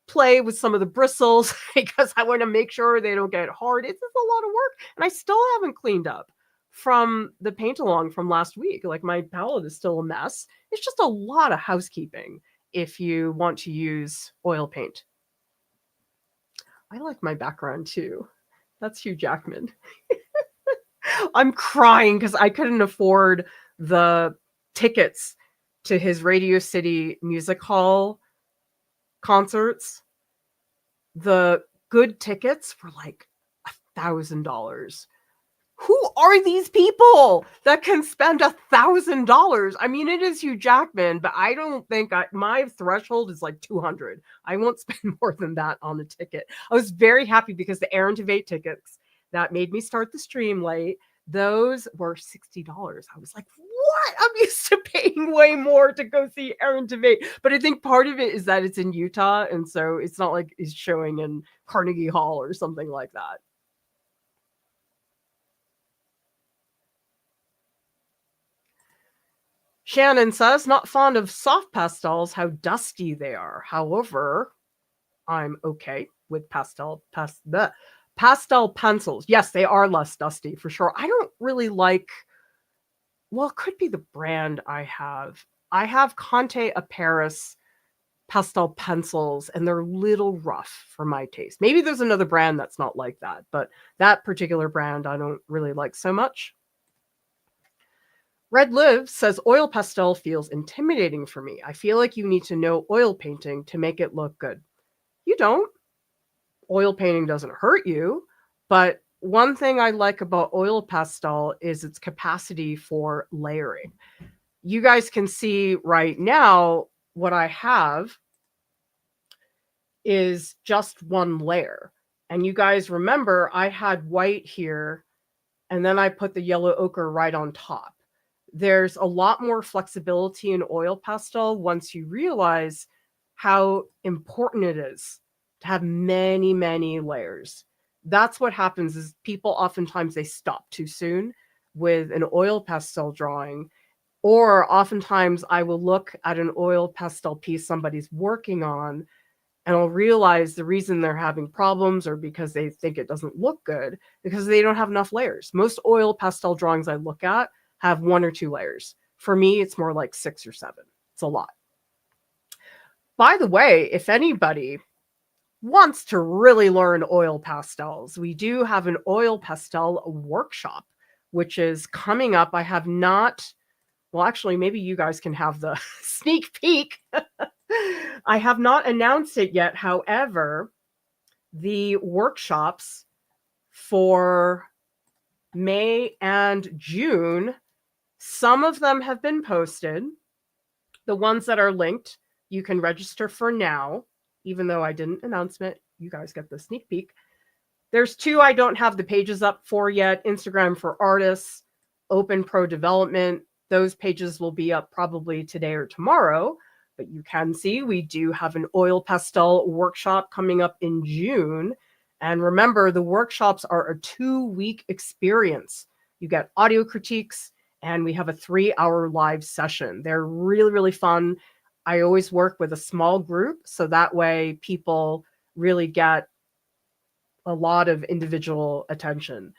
[SPEAKER 1] play with some of the bristles because I want to make sure they don't get hard. It's just a lot of work. And I still haven't cleaned up from the paint along from last week. Like my palette is still a mess. It's just a lot of housekeeping if you want to use oil paint. I like my background too. That's Hugh Jackman. I'm crying because I couldn't afford the tickets to his Radio City Music Hall concerts. The good tickets were like $1,000. Who are these people that can spend $1,000? I mean, it is Hugh Jackman, but I don't think my threshold is like 200. I won't spend more than that on a ticket. I was very happy because the Aaron Tveit tickets that made me start the stream late, those were $60. I was like, what? I'm used to paying way more to go see Aaron Tveit. But I think part of it is that it's in Utah, and so it's not like he's showing in Carnegie Hall or something like that. Shannon says, not fond of soft pastels, how dusty they are. However, I'm okay with pastel pencils. Yes, they are less dusty for sure. I don't really like, well, it could be the brand I have. I have Conte a Paris pastel pencils, and they're a little rough for my taste. Maybe there's another brand that's not like that, but that particular brand I don't really like so much. Red Live says oil pastel feels intimidating for me. I feel like you need to know oil painting to make it look good. You don't. Oil painting doesn't hurt you, but one thing I like about oil pastel is its capacity for layering. You guys can see right now what I have is just one layer. And you guys remember I had white here, and then I put the yellow ochre right on top. There's a lot more flexibility in oil pastel once you realize how important it is to have many, many layers. That's what happens is people oftentimes they stop too soon with an oil pastel drawing, or oftentimes I will look at an oil pastel piece somebody's working on and I'll realize the reason they're having problems or because they think it doesn't look good because they don't have enough layers. Most oil pastel drawings I look at have 1 or 2 layers. For me, it's more like 6 or 7. It's a lot. By the way, if anybody wants to really learn oil pastels, we do have an oil pastel workshop, which is coming up. I have not, well, actually, maybe you guys can have the sneak peek. I have not announced it yet. However, the workshops for May and June, some of them have been posted. The ones that are linked, you can register for now, even though I didn't announce it. You guys get the sneak peek. There's 2 I don't have the pages up for yet. Instagram for Artists, Open Pro Development. Those pages will be up probably today or tomorrow. But you can see we do have an oil pastel workshop coming up in June. And remember, the workshops are a 2-week experience. You get audio critiques, and we have a 3-hour live session. They're really, really fun. I always work with a small group, so that way people really get a lot of individual attention.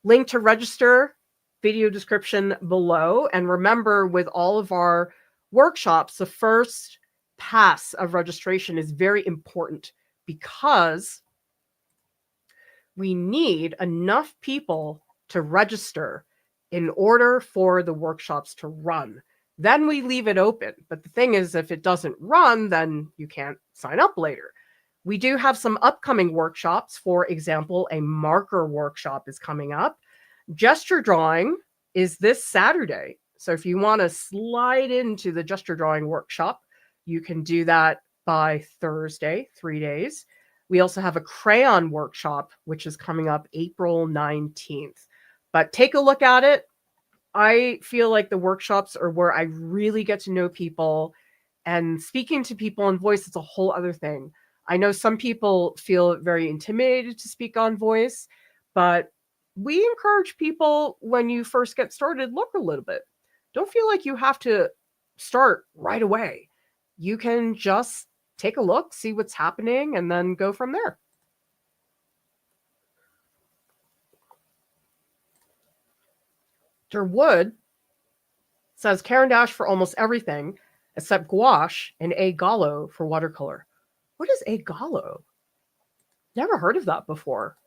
[SPEAKER 1] Link to register, video description below. And remember, with all of our workshops, the first pass of registration is very important because we need enough people to register in order for the workshops to run. Then we leave it open. But the thing is, if it doesn't run, then you can't sign up later. We do have some upcoming workshops. For example, a marker workshop is coming up. Gesture drawing is this Saturday. So if you want to slide into the gesture drawing workshop, you can do that by Thursday, 3 days. We also have a crayon workshop, which is coming up April 19th. But take a look at it. I feel like the workshops are where I really get to know people, and speaking to people on voice is a whole other thing. I know some people feel very intimidated to speak on voice, but we encourage people when you first get started, look a little bit. Don't feel like you have to start right away. You can just take a look, see what's happening, and then go from there. Wood says Karen Dash for almost everything. except gouache and gallo for watercolor. What is gallo? Never heard of that before.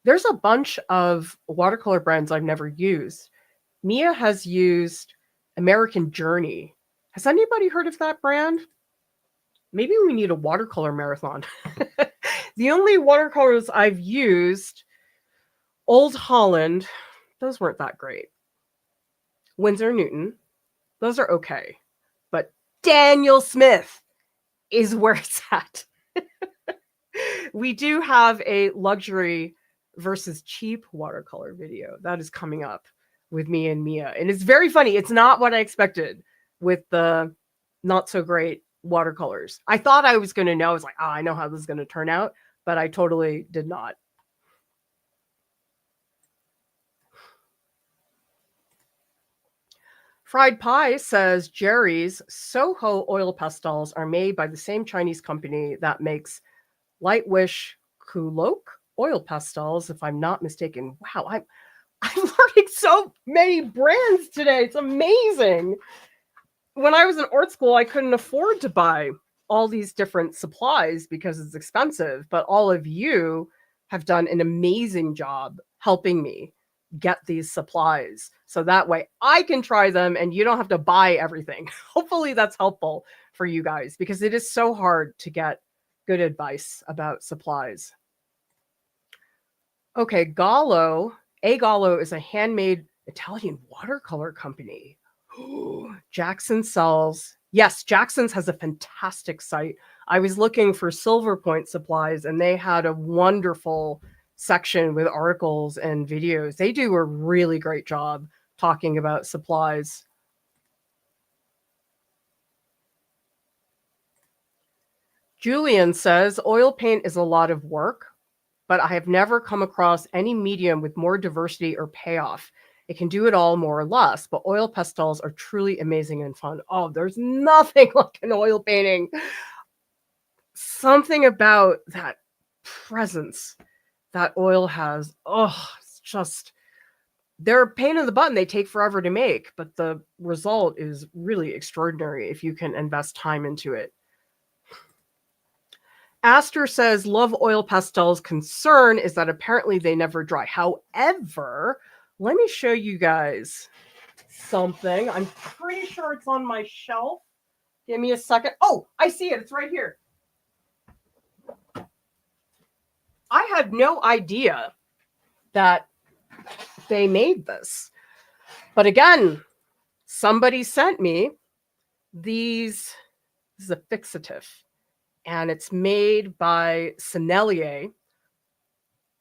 [SPEAKER 1] There's a bunch of watercolor brands I've never used. Mia has used American Journey. Has anybody heard of that brand? Maybe we need a watercolor marathon. The only watercolors I've used, Old Holland, those weren't that great. Winsor Newton, those are okay. But Daniel Smith is where it's at. We do have a luxury versus cheap watercolor video that is coming up with me and Mia. And it's very funny. It's not what I expected with the not so great watercolors. I thought I was going to know. I was like, oh, I know how this is going to turn out, but I totally did not. Fried Pie says Jerry's Soho oil pastels are made by the same Chinese company that makes Light Wish Kulok oil pastels, if I'm not mistaken. Wow, I'm learning so many brands today. It's amazing. When I was in art school, I couldn't afford to buy all these different supplies because it's expensive, but all of you have done an amazing job helping me get these supplies. So that way I can try them and you don't have to buy everything. Hopefully that's helpful for you guys because it is so hard to get good advice about supplies. Okay, Gallo. Gallo is a handmade Italian watercolor company. Jackson sells. Yes, Jackson's has a fantastic site. I was looking for Silver Point supplies and they had a wonderful section with articles and videos. They do a really great job talking about supplies. Julian says, oil paint is a lot of work, but I have never come across any medium with more diversity or payoff. It can do it all more or less, but oil pastels are truly amazing and fun. Oh, there's nothing like an oil painting. Something about that presence that oil has. Oh, it's just, they're a pain in the butt and they take forever to make, but the result is really extraordinary if you can invest time into it. Aster says, love oil pastels. Concern is that apparently they never dry. However, let me show you guys something. I'm pretty sure it's on my shelf. Give me a second. Oh, I see it. It's right here. I had no idea that they made this. But again, somebody sent me these. This is a fixative. And it's made by Sennelier.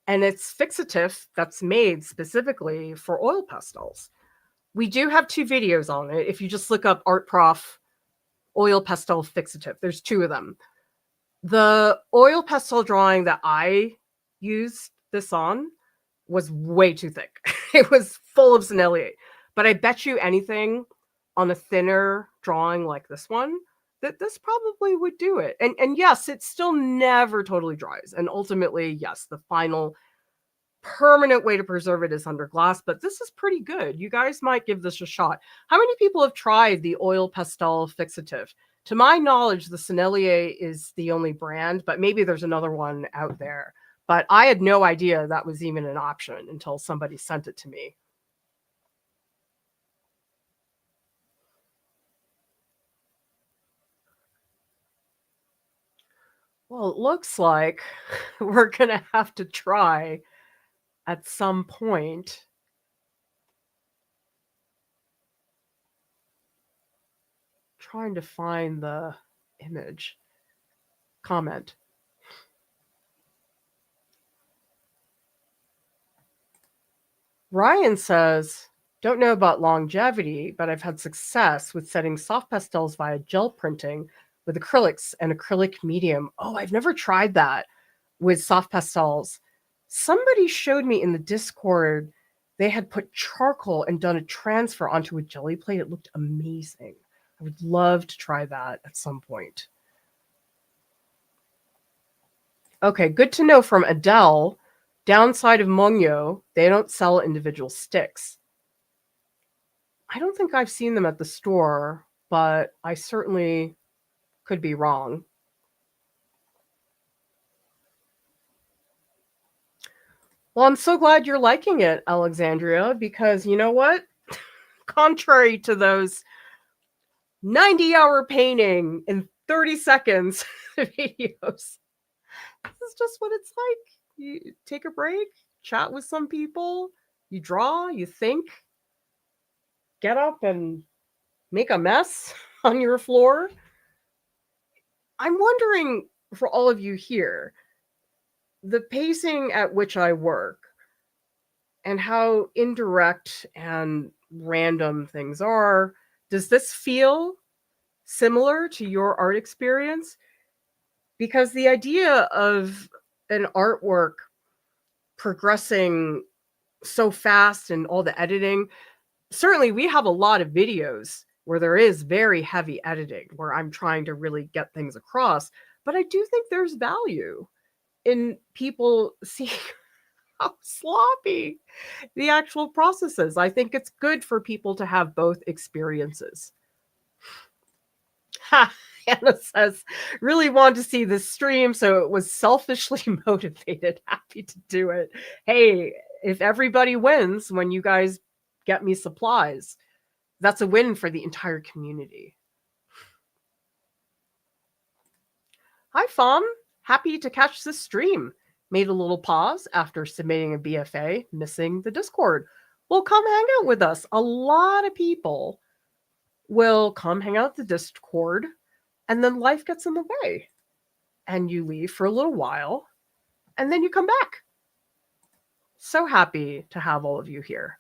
[SPEAKER 1] And it's fixative that's made specifically for oil pastels. We do have 2 videos on it. If you just look up Art Prof oil pastel fixative, there's 2 of them. The oil pastel drawing that I used this on was way too thick. It was full of Sennelier. But I bet you anything on a thinner drawing like this one, that this probably would do it. And yes, it still never totally dries. And ultimately, yes, the final permanent way to preserve it is under glass, but this is pretty good. You guys might give this a shot. How many people have tried the oil pastel fixative? To my knowledge, the Sennelier is the only brand, but maybe there's another one out there. But I had no idea that was even an option until somebody sent it to me. Well, it looks like we're going to have to try at some point trying to find the image. Comment. Ryan says, don't know about longevity, but I've had success with setting soft pastels via gel printing with acrylics and acrylic medium. Oh, I've never tried that with soft pastels. Somebody showed me in the Discord, they had put charcoal and done a transfer onto a jelly plate. It looked amazing. I would love to try that at some point. Okay, good to know from Adele. Downside of Mungyo, they don't sell individual sticks. I don't think I've seen them at the store. but I certainly could be wrong. Well, I'm so glad you're liking it, Alexandria, because you know what? Contrary to those 90-hour painting in 30 seconds videos, this is just what it's like. You take a break, chat with some people, you draw, you think, get up and make a mess on your floor. I'm wondering, for all of you here, the pacing at which I work and how indirect and random things are, does this feel similar to your art experience? Because the idea of an artwork progressing so fast and all the editing, certainly we have a lot of videos where there is very heavy editing, where I'm trying to really get things across. But I do think there's value in people seeing how sloppy the actual process is. I think it's good for people to have both experiences. Ha! Anna says, really wanted to see this stream, so it was selfishly motivated. Happy to do it. Hey, if everybody wins when you guys get me supplies, that's a win for the entire community. Hi, Fom. Happy to catch this stream. Made a little pause after submitting a BFA, missing the Discord. Well, come hang out with us. A lot of people will come hang out at the Discord, and then life gets in the way. And you leave for a little while, and then you come back. So happy to have all of you here.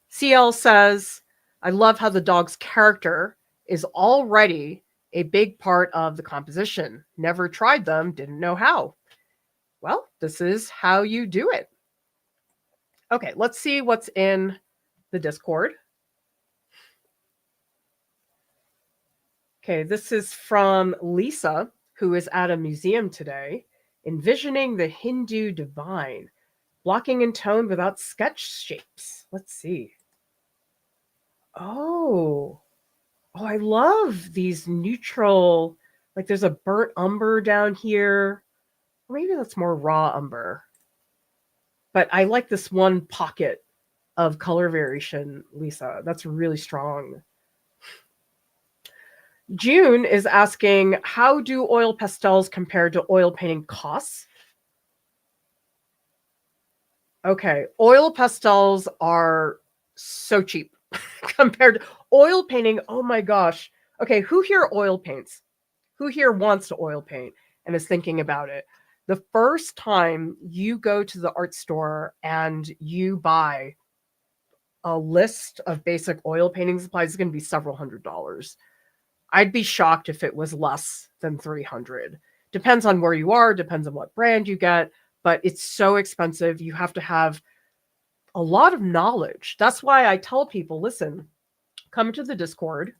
[SPEAKER 1] CL says, I love how the dog's character is already a big part of the composition. Never tried them, didn't know how. Well, this is how you do it. Okay, let's see what's in the Discord. Okay, this is from Lisa, who is at a museum today, envisioning the Hindu divine, blocking in tone without sketch shapes. Let's see. Oh, I love these neutral, like there's a burnt umber down here. Maybe that's more raw umber. But I like this one pocket of color variation, Lisa. That's really strong. June is asking, how do oil pastels compare to oil painting costs? Okay, oil pastels are so cheap compared to oil painting. Oh my gosh. Okay, who here oil paints? Who here wants to oil paint and is thinking about it? The first time you go to the art store and you buy a list of basic oil painting supplies, it's going to be several $100s. I'd be shocked if it was less than $300. Depends on where you are, depends on what brand you get, but it's so expensive. You have to have a lot of knowledge. That's why I tell people, listen, come to the Discord.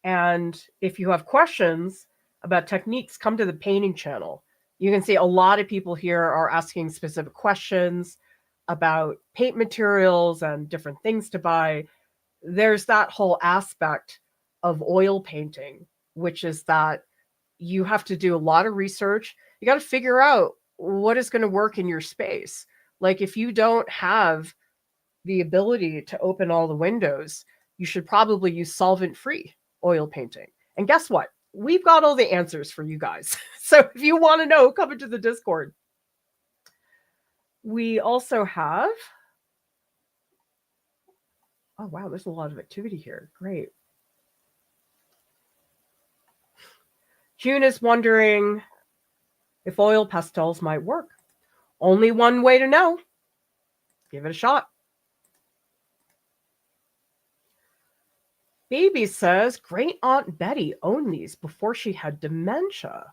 [SPEAKER 1] And if you have questions about techniques, come to the painting channel. You can see a lot of people here are asking specific questions about paint materials and different things to buy. There's that whole aspect of oil painting, which is that you have to do a lot of research. You got to figure out what is going to work in your space. Like if you don't have the ability to open all the windows, you should probably use solvent-free oil painting. And guess what? We've got all the answers for you guys. So if you want to know, come into the Discord. We also have, oh wow, there's a lot of activity here. Great. June is wondering if oil pastels might work. Only one way to know. Give it a shot. Baby says, Great Aunt Betty owned these before she had dementia.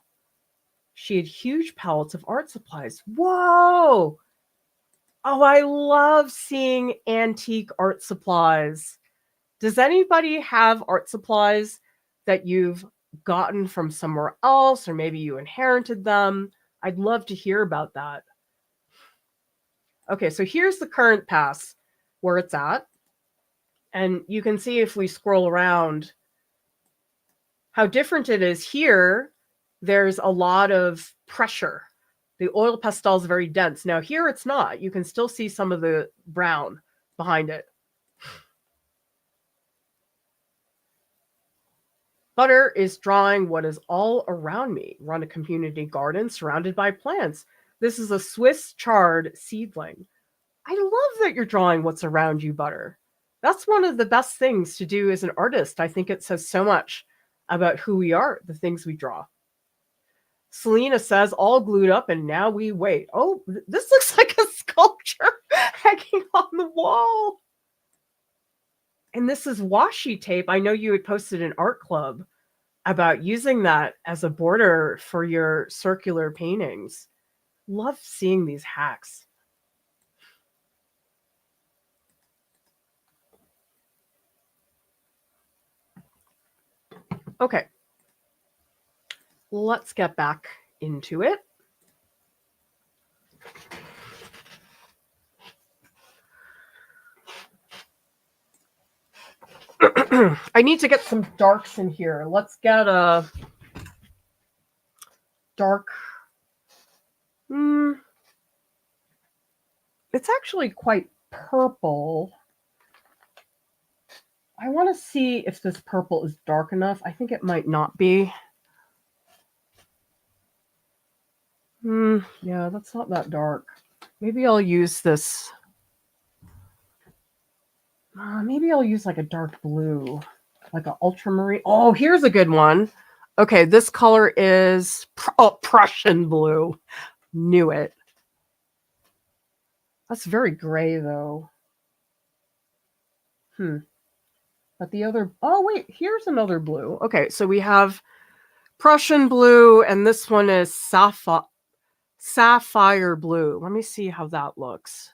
[SPEAKER 1] She had huge pallets of art supplies. Whoa! Oh, I love seeing antique art supplies. Does anybody have art supplies that you've gotten from somewhere else, or maybe you inherited them? I'd love to hear about that. Okay, so here's the current pass where it's at. And you can see if we scroll around how different it is here. There's a lot of pressure. The oil pastel is very dense. Now here it's not. You can still see some of the brown behind it. Butter is drawing what is all around me. Run a community garden surrounded by plants. This is a Swiss chard seedling. I love that you're drawing what's around you, Butter. That's one of the best things to do as an artist. I think it says so much about who we are, the things we draw. Selena says, all glued up and now we wait. Oh, this looks like a sculpture hanging on the wall. And this is washi tape. I know you had posted an art club about using that as a border for your circular paintings. Love seeing these hacks. Okay, let's get back into it. I need to get some darks in here. Let's get a dark. It's actually quite purple. I want to see if this purple is dark enough. I think it might not be. Yeah, that's not that dark. Maybe I'll use this. Maybe I'll use like a dark blue, like an ultramarine. Oh, here's a good one. Okay, this color is Prussian blue. Knew it. That's very gray though. But the other, oh wait, here's another blue. Okay, so we have Prussian blue, and this one is sapphire blue. Let me see how that looks.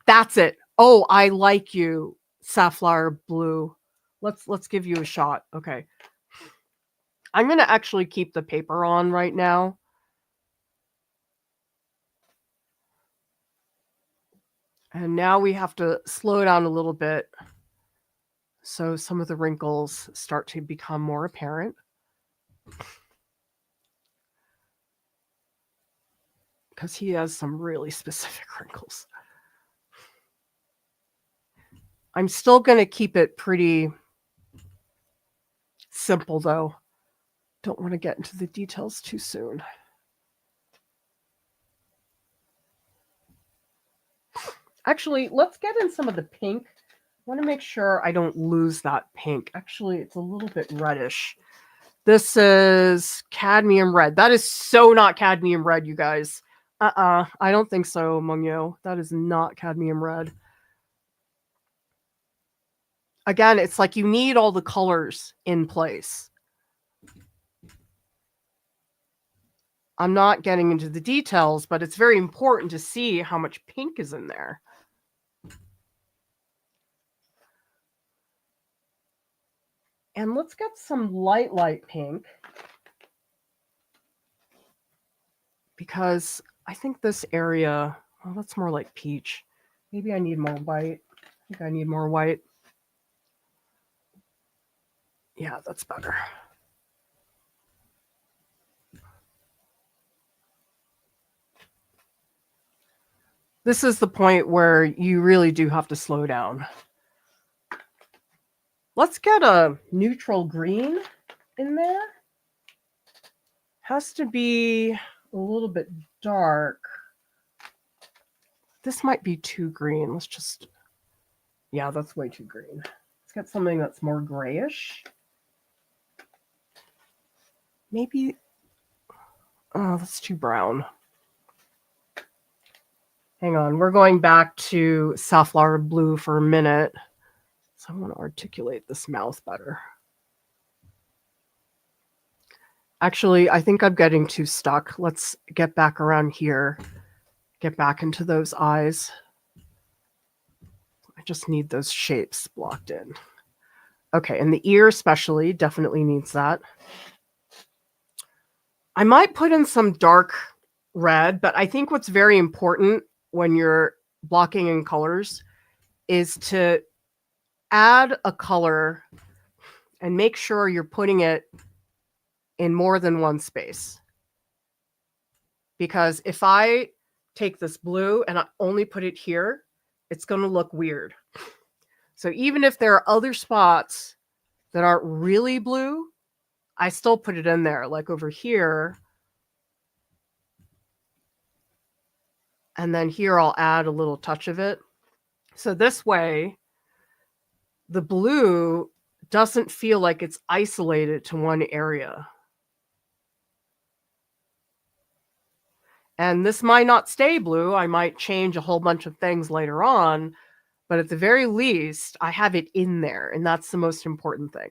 [SPEAKER 1] That's it. Oh, I like you, sapphire blue. Let's give you a shot. Okay. I'm going to actually keep the paper on right now. And now we have to slow down a little bit so some of the wrinkles start to become more apparent. Because he has some really specific wrinkles. I'm still going to keep it pretty simple, though. Don't want to get into the details too soon. Actually, let's get in some of the pink. I want to make sure I don't lose that pink. Actually, it's a little bit reddish. This is cadmium red. That is so not cadmium red, you guys. I don't think so, Mungyo. That is not cadmium red. Again, it's like you need all the colors in place. I'm not getting into the details, but it's very important to see how much pink is in there. And let's get some light pink. Because I think this area, well, that's more like peach. Maybe I need more white. I think I need more white. Yeah, that's better. This is the point where you really do have to slow down. Let's get a neutral green in there. Has to be a little bit dark. This might be too green. Let's just, yeah, that's way too green. Let's get something that's more grayish. Maybe, oh, that's too brown. Hang on, we're going back to safflower blue for a minute. So I want to articulate this mouth better. Actually, I think I'm getting too stuck. Let's get back around here. Get back into those eyes. I just need those shapes blocked in. Okay, and the ear especially definitely needs that. I might put in some dark red, but I think what's very important when you're blocking in colors is to add a color and make sure you're putting it in more than one space. Because if I take this blue and I only put it here, it's going to look weird. So even if there are other spots that aren't really blue, I still put it in there, like over here. And then here I'll add a little touch of it. So this way, the blue doesn't feel like it's isolated to one area. And this might not stay blue. I might change a whole bunch of things later on, but at the very least, I have it in there, and that's the most important thing.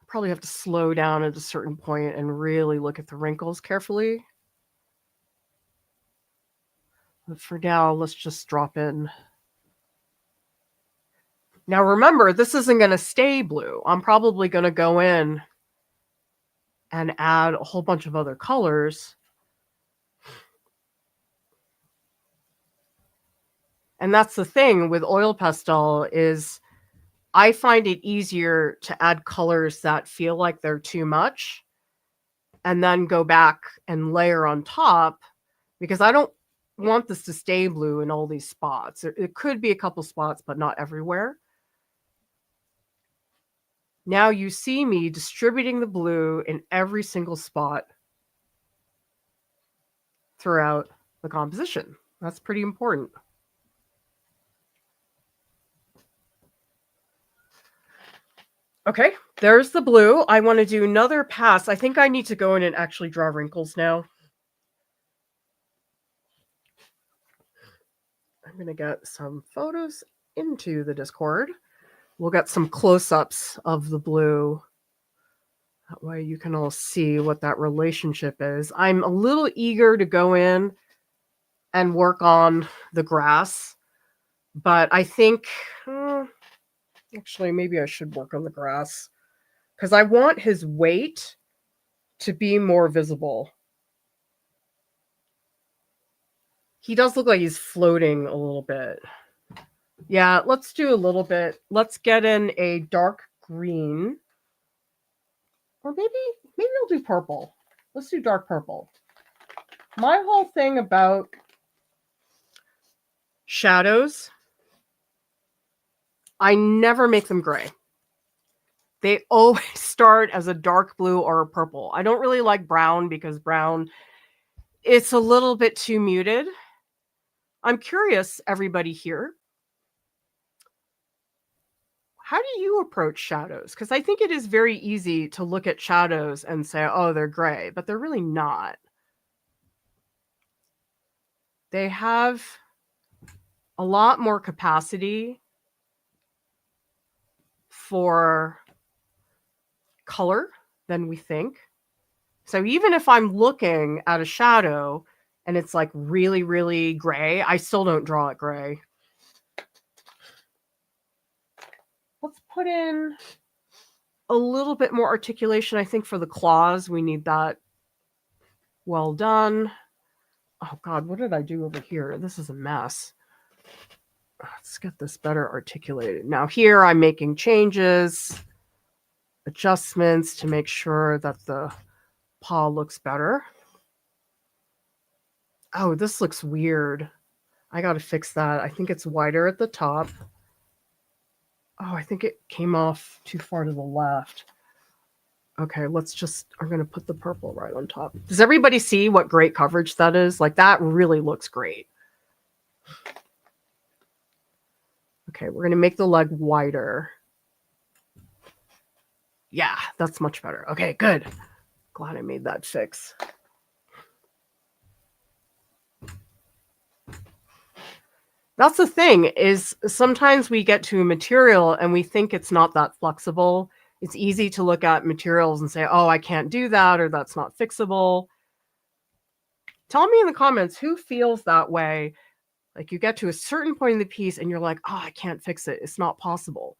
[SPEAKER 1] I probably have to slow down at a certain point and really look at the wrinkles carefully. But for now, let's just drop in. Now remember, this isn't going to stay blue. I'm probably going to go in and add a whole bunch of other colors. And that's the thing with oil pastel is I find it easier to add colors that feel like they're too much and then go back and layer on top, because I don't want this to stay blue in all these spots. It could be a couple spots, but not everywhere. Now you see me distributing the blue in every single spot throughout the composition. That's pretty important. Okay, there's the blue. I want to do another pass. I think I need to go in and actually draw wrinkles now. I'm going to get some photos into the Discord. We'll get some close-ups of the blue. That way you can all see what that relationship is. I'm a little eager to go in and work on the grass, but I think, actually, maybe I should work on the grass because I want his weight to be more visible. He does look like he's floating a little bit. Yeah, let's do a little bit. Let's get in a dark green. Or maybe I'll do purple. Let's do dark purple. My whole thing about shadows, I never make them gray. They always start as a dark blue or a purple. I don't really like brown because brown, it's a little bit too muted. I'm curious, everybody here, how do you approach shadows? Because I think it is very easy to look at shadows and say, oh, they're gray, but they're really not. They have a lot more capacity for color than we think. So even if I'm looking at a shadow and it's like really, really gray, I still don't draw it gray. Let's put in a little bit more articulation. I think for the claws, we need that well done. Oh God, what did I do over here? This is a mess. Let's get this better articulated. Now here I'm making changes, adjustments to make sure that the paw looks better. Oh, this looks weird. I got to fix that. I think it's wider at the top. Oh, I think it came off too far to the left. Okay, I'm going to put the purple right on top. Does everybody see what great coverage that is? Like, that really looks great. Okay, we're going to make the leg wider. Yeah, that's much better. Okay, good. Glad I made that fix. That's the thing, is sometimes we get to a material and we think it's not that flexible. It's easy to look at materials and say, oh, I can't do that, or that's not fixable. Tell me in the comments who feels that way. Like you get to a certain point in the piece and you're like, oh, I can't fix it. It's not possible.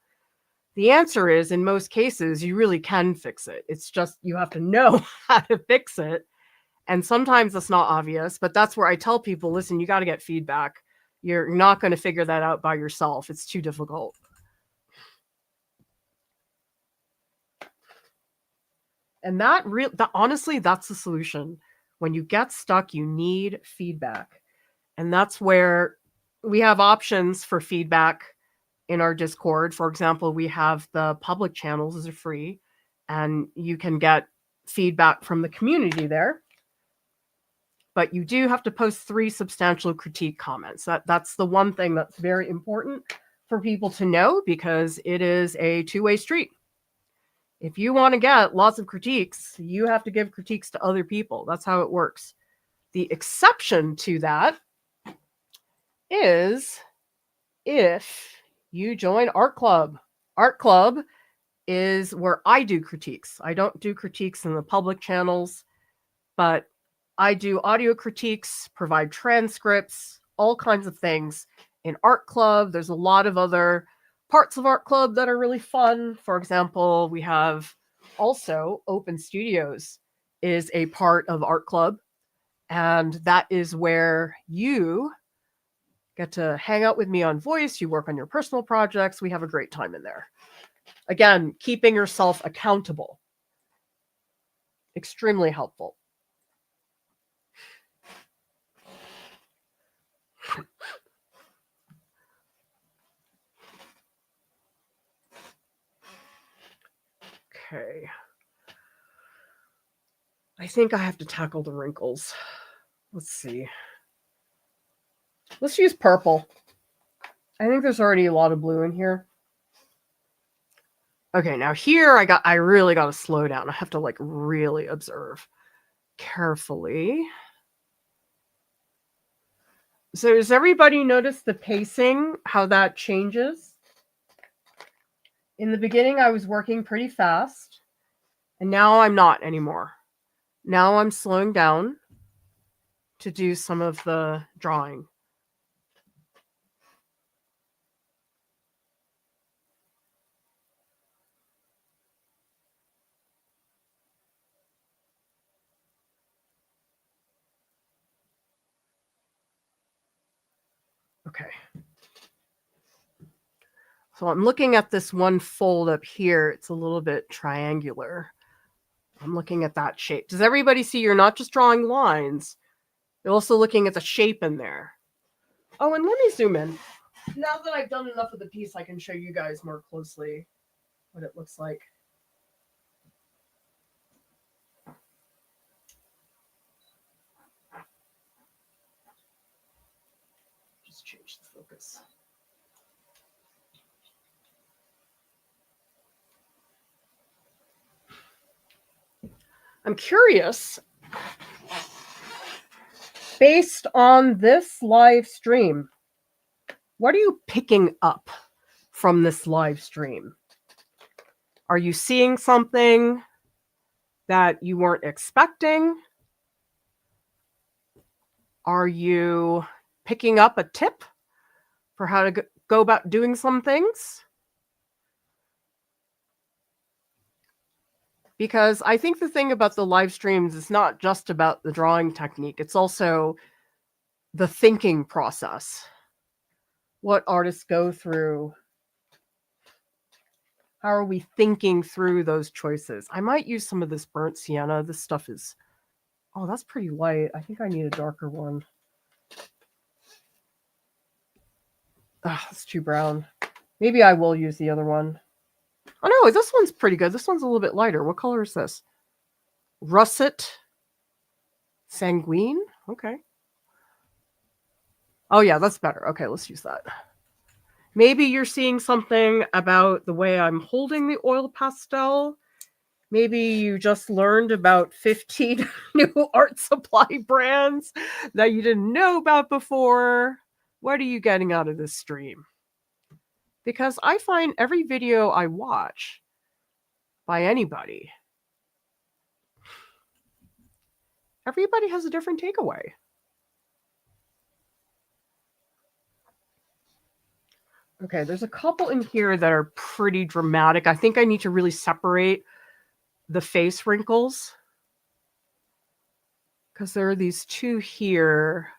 [SPEAKER 1] The answer is, in most cases, you really can fix it. It's just you have to know how to fix it. And sometimes that's not obvious, but that's where I tell people, listen, you got to get feedback. You're not going to figure that out by yourself. It's too difficult. And honestly, that's the solution. When you get stuck, you need feedback. And that's where we have options for feedback in our Discord. For example, we have the public channels as a free, and you can get feedback from the community there. But you do have to post 3 substantial critique comments. That's the one thing that's very important for people to know, because it is a two-way street. If you want to get lots of critiques, you have to give critiques to other people. That's how it works. The exception to that is if you join Art Club. Art Club is where I do critiques. I don't do critiques in the public channels, but I do audio critiques, provide transcripts, all kinds of things in Art Club. There's a lot of other parts of Art Club that are really fun. For example, we have also Open Studios is a part of Art Club, and that is where you get to hang out with me on voice. You work on your personal projects. We have a great time in there. Again, keeping yourself accountable. Extremely helpful. Okay. I think I have to tackle the wrinkles. Let's see. Let's use purple. I think there's already a lot of blue in here. Okay, now here I really got to slow down. I have to like really observe carefully. So does everybody notice the pacing, how that changes? In the beginning, I was working pretty fast, and now I'm not anymore. Now I'm slowing down to do some of the drawing. Okay. So I'm looking at this one fold up here. It's a little bit triangular. I'm looking at that shape. Does everybody see you're not just drawing lines? You're also looking at the shape in there. Oh, and let me zoom in. Now that I've done enough of the piece, I can show you guys more closely what it looks like. Just change the focus. I'm curious, based on this live stream, what are you picking up from this live stream? Are you seeing something that you weren't expecting? Are you picking up a tip for how to go about doing some things? Because I think the thing about the live streams is not just about the drawing technique. It's also the thinking process. What artists go through. How are we thinking through those choices? I might use some of this burnt sienna. This stuff is, oh, that's pretty light. I think I need a darker one. That's too brown. Maybe I will use the other one. Oh no, this one's pretty good. This one's a little bit lighter. What color is this? Russet Sanguine? Okay. Oh yeah, that's better. Okay, let's use that. Maybe you're seeing something about the way I'm holding the oil pastel. Maybe you just learned about 15 new art supply brands that you didn't know about before. What are you getting out of this stream? Because I find every video I watch by anybody, everybody has a different takeaway. Okay, there's a couple in here that are pretty dramatic. I think I need to really separate the face wrinkles. because there are these two here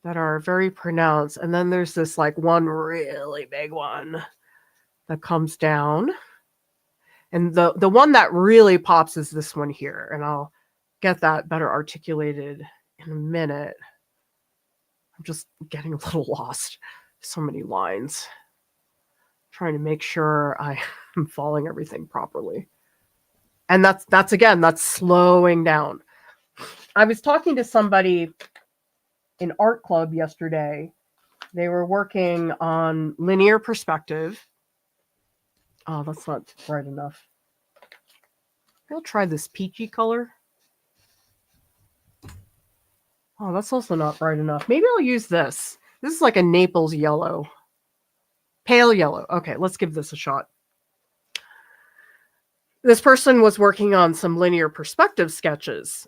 [SPEAKER 1] that are very pronounced. And then there's this like one really big one that comes down. And the one that really pops is this one here. And I'll get that better articulated in a minute. I'm just getting a little lost. So many lines. Trying to make sure I am following everything properly. And that's again, that's slowing down. I was talking to somebody in art club yesterday. They were working on linear perspective. Oh, that's not bright enough. I'll try this peachy color. Oh, that's also not bright enough. Maybe I'll use this. This is like a Naples yellow. Pale yellow. Okay, let's give this a shot. This person was working on some linear perspective sketches,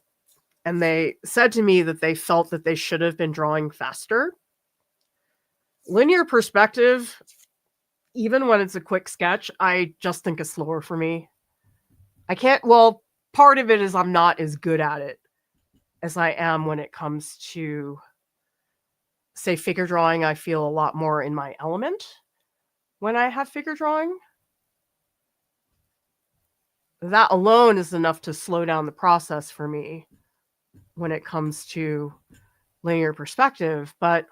[SPEAKER 1] and they said to me that they felt that they should have been drawing faster. Linear perspective, even when it's a quick sketch, I just think is slower for me. I can't, well, part of it is I'm not as good at it as I am when it comes to, say, figure drawing. I feel a lot more in my element when I have figure drawing. That alone is enough to slow down the process for me when it comes to linear perspective. But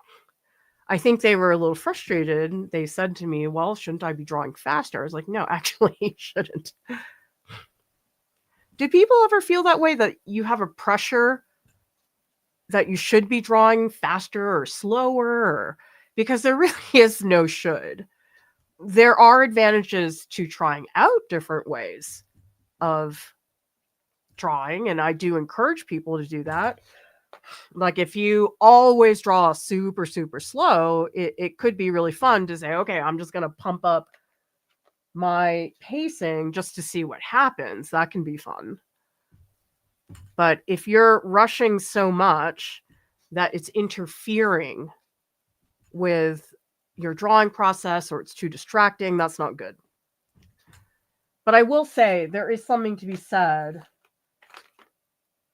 [SPEAKER 1] I think they were a little frustrated. They said to me, well, shouldn't I be drawing faster? I was like, no, actually, you shouldn't. Do people ever feel that way, that you have a pressure that you should be drawing faster or slower? Or, because there really is no should. There are advantages to trying out different ways of drawing, and I do encourage people to do that. Like if you always draw super, super slow, it could be really fun to say, okay, I'm just going to pump up my pacing just to see what happens. That can be fun. But if you're rushing so much that it's interfering with your drawing process or it's too distracting, that's not good. But I will say there is something to be said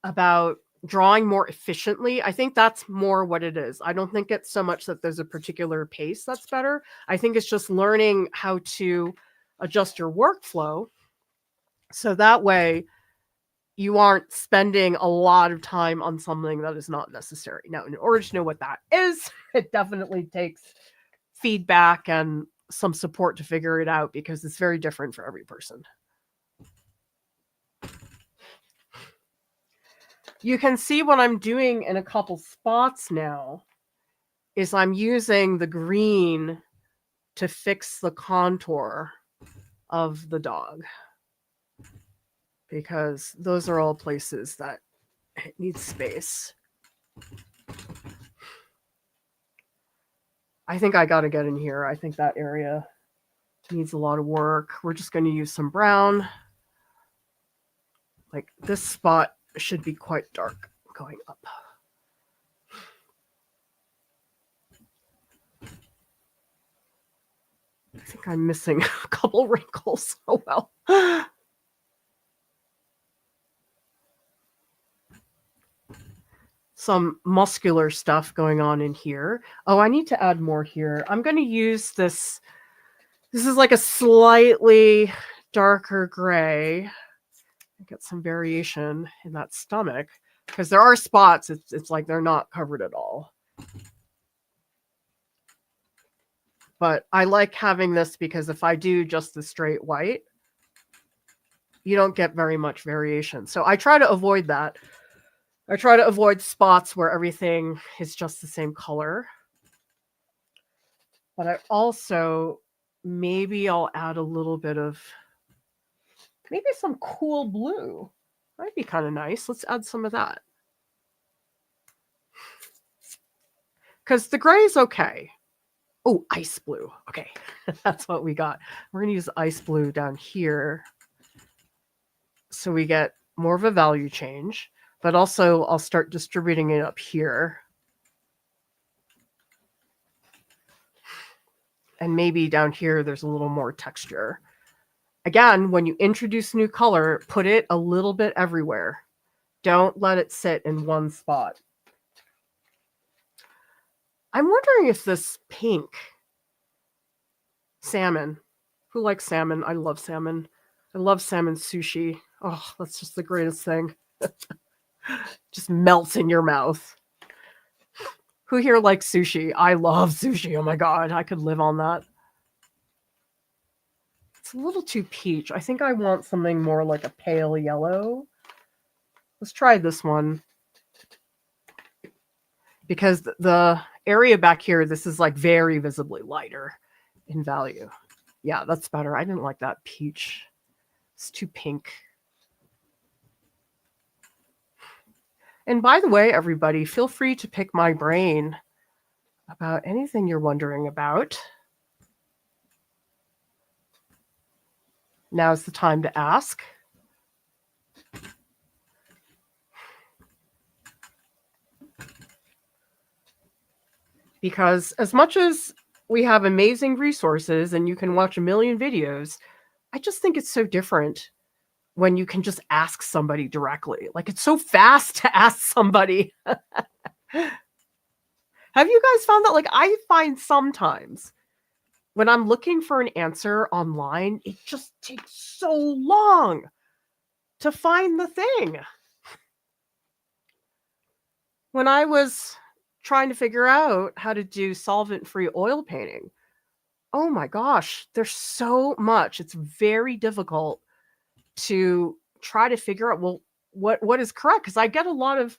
[SPEAKER 1] about drawing more efficiently. I think that's more what it is. I don't think it's so much that there's a particular pace that's better. I think it's just learning how to adjust your workflow so that way you aren't spending a lot of time on something that is not necessary. Now, in order to know what that is, it definitely takes feedback and some support to figure it out, because it's very different for every person. You can see what I'm doing in a couple spots now is I'm using the green to fix the contour of the dog, because those are all places that it needs space. I think I got to get in here. I think that area needs a lot of work. We're just going to use some brown. Like this spot should be quite dark going up. I think I'm missing a couple wrinkles. Oh well. Some muscular stuff going on in here. Oh, I need to add more here. I'm going to use this. This is like a slightly darker gray. Get some variation in that stomach, because there are spots it's like they're not covered at all. But I like having this because if I do just the straight white, you don't get very much variation. So I try to avoid that. I try to avoid spots where everything is just the same color. But I also, maybe I'll add a little bit of, maybe some cool blue. Might be kind of nice. Let's add some of that. Because the gray is okay. Oh, ice blue. Okay, that's what we got. We're going to use ice blue down here so we get more of a value change. But also, I'll start distributing it up here. And maybe down here, there's a little more texture. Again, when you introduce new color, put it a little bit everywhere. Don't let it sit in one spot. I'm wondering if this pink salmon, who likes salmon? I love salmon. I love salmon sushi. Oh, that's just the greatest thing. Just melts in your mouth. Who here likes sushi? I love sushi. Oh my God, I could live on that. It's a little too peach. I think I want something more like a pale yellow. Let's try this one. Because the area back here, this is like very visibly lighter in value. Yeah, that's better. I didn't like that peach. It's too pink. And by the way, everybody, feel free to pick my brain about anything you're wondering about. Now's the time to ask. Because as much as we have amazing resources and you can watch a million videos, I just think it's so different when you can just ask somebody directly. Like, it's so fast to ask somebody. Have you guys found that? Like, I find sometimes when I'm looking for an answer online, it just takes so long to find the thing. When I was trying to figure out how to do solvent-free oil painting, oh my gosh, there's so much. It's very difficult to try to figure out, well, what is correct? Because I get a lot of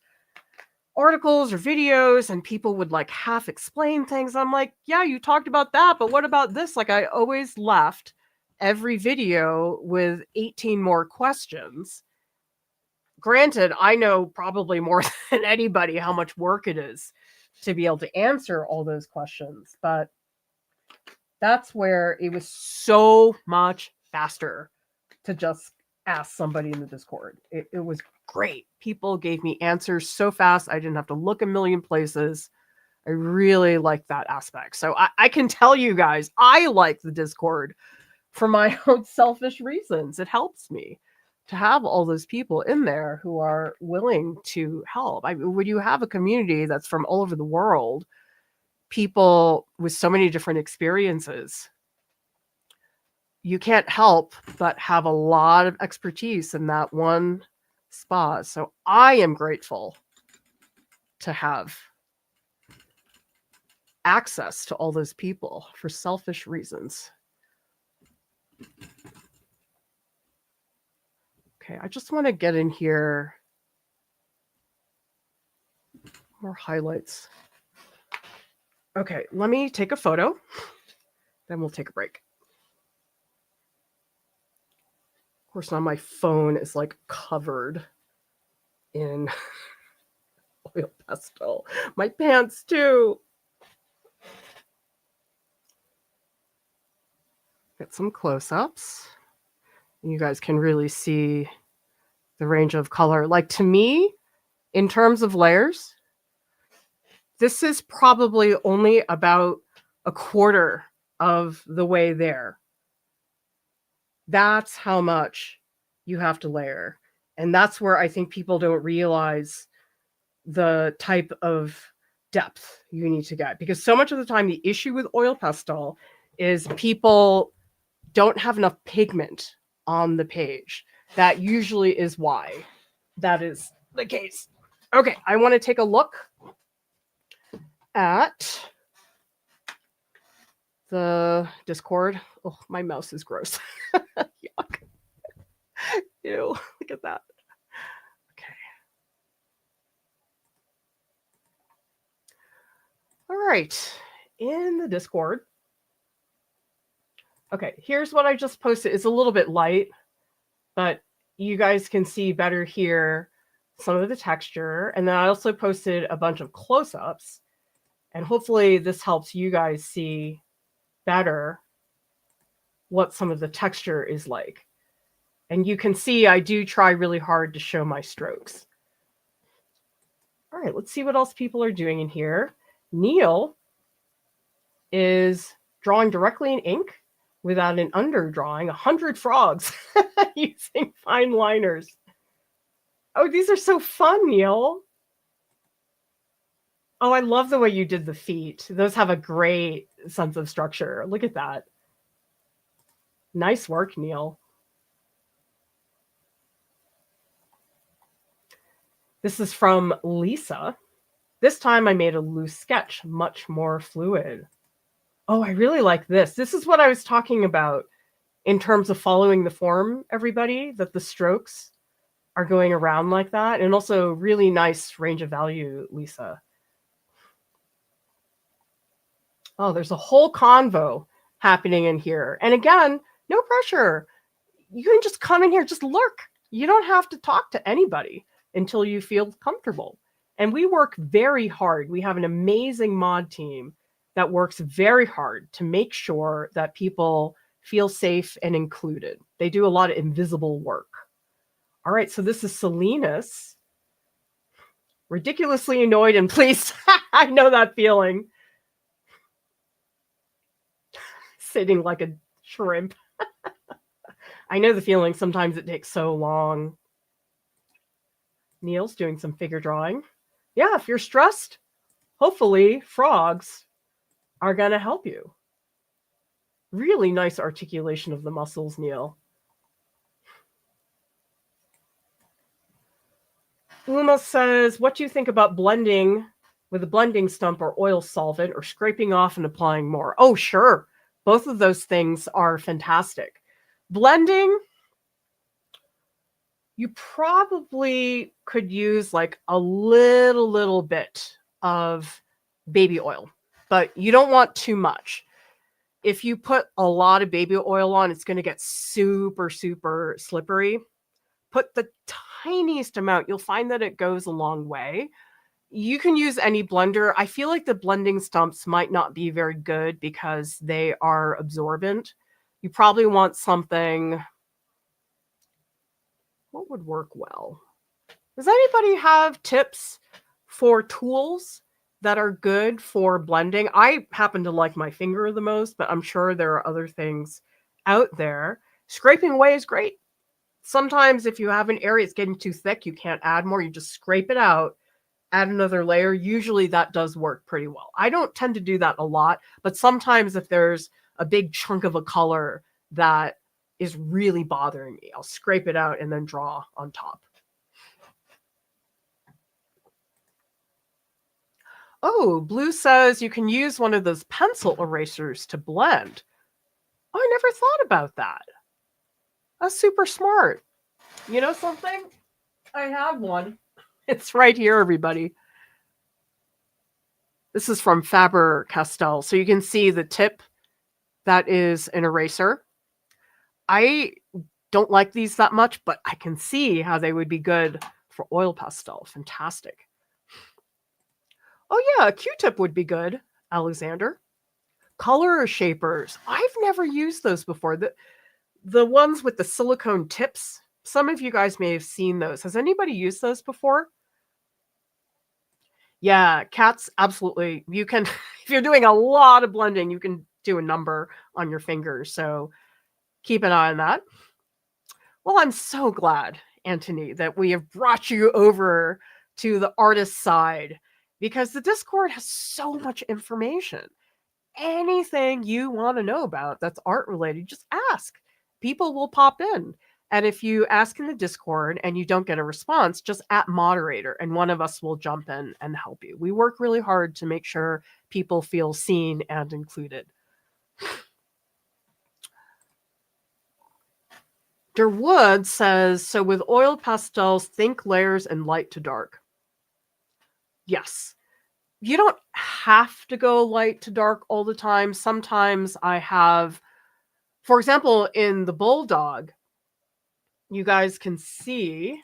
[SPEAKER 1] articles or videos and people would like half explain things. I'm like, yeah, you talked about that, but what about this? Like, I always left every video with 18 more questions. Granted, I know probably more than anybody how much work it is to be able to answer all those questions, but that's where it was so much faster to just ask somebody in the Discord. It was great. People gave me answers so fast. I didn't have to look a million places. I really like that aspect. So I can tell you guys, I like the Discord for my own selfish reasons. It helps me to have all those people in there who are willing to help. When you have a community that's from all over the world, people with so many different experiences, you can't help but have a lot of expertise in that one spot. So I am grateful to have access to all those people for selfish reasons. Okay, I just want to get in here more highlights. Okay, let me take a photo, then we'll take a break. Of course, now my phone is like covered in oil pastel. My pants too. Get some close-ups. You guys can really see the range of color. Like, to me, in terms of layers, this is probably only about a quarter of the way there. That's how much you have to layer. And that's where I think people don't realize the type of depth you need to get. Because so much of the time, the issue with oil pastel is people don't have enough pigment on the page. That usually is why that is the case. Okay, I want to take a look at the Discord. Oh, my mouse is gross. Yuck. Ew, look at that. Okay. All right, in the Discord. Okay, here's what I just posted. It's a little bit light, but you guys can see better here some of the texture. And then I also posted a bunch of close-ups. And hopefully this helps you guys see better what some of the texture is like. And you can see I do try really hard to show my strokes. All right, let's see what else people are doing in here. Neil is drawing directly in ink without an underdrawing, 100 frogs using fine liners. Oh, these are so fun, Neil. Oh, I love the way you did the feet. Those have a great sense of structure. Look at that. Nice work, Neil. This is from Lisa. This time I made a loose sketch, much more fluid. Oh, I really like this. This is what I was talking about in terms of following the form, everybody, that the strokes are going around like that. And also really nice range of value, Lisa. Oh, there's a whole convo happening in here. And again, no pressure. You can just come in here, just lurk. You don't have to talk to anybody until you feel comfortable. And we work very hard. We have an amazing mod team that works very hard to make sure that people feel safe and included. They do a lot of invisible work. All right, so this is Salinas. Ridiculously annoyed and pleased. I know that feeling. Sitting like a shrimp. I know the feeling. Sometimes it takes so long. Neil's doing some figure drawing. Yeah, if you're stressed, hopefully frogs are going to help you. Really nice articulation of the muscles, Neil. Uma says, what do you think about blending with a blending stump or oil solvent, or scraping off and applying more? Oh, sure. Both of those things are fantastic. Blending, you probably could use like a little bit of baby oil, but you don't want too much. If you put a lot of baby oil on, it's going to get super, super slippery. Put the tiniest amount. You'll find that it goes a long way. You can use any blender. I feel like the blending stumps might not be very good because they are absorbent. You probably want something. What would work well? Does anybody have tips for tools that are good for blending? I happen to like my finger the most, but I'm sure there are other things out there. Scraping away is great. Sometimes if you have an area it's getting too thick, you can't add more, you just scrape it out, add another layer. Usually that does work pretty well. I don't tend to do that a lot, but sometimes if there's a big chunk of a color that is really bothering me, I'll scrape it out and then draw on top. Oh, Blue says you can use one of those pencil erasers to blend. Oh, I never thought about that. That's super smart. You know something? I have one. It's right here, everybody. This is from Faber-Castell. So you can see the tip. That is an eraser. I don't like these that much, but I can see how they would be good for oil pastel. Fantastic. Oh yeah, a Q-tip would be good, Alexander. Color shapers. I've never used those before. The ones with the silicone tips. Some of you guys may have seen those. Has anybody used those before? Yeah, cats, absolutely. You can, if you're doing a lot of blending, you can do a number on your fingers. So keep an eye on that. Well, I'm so glad, Anthony, that we have brought you over to the artist side, because the Discord has so much information. Anything you want to know about that's art related, just ask. People will pop in. And if you ask in the Discord and you don't get a response, just at moderator and one of us will jump in and help you. We work really hard to make sure people feel seen and included. Derwood says, so with oil pastels, think layers and light to dark. Yes. You don't have to go light to dark all the time. Sometimes I have, for example, in the bulldog, you guys can see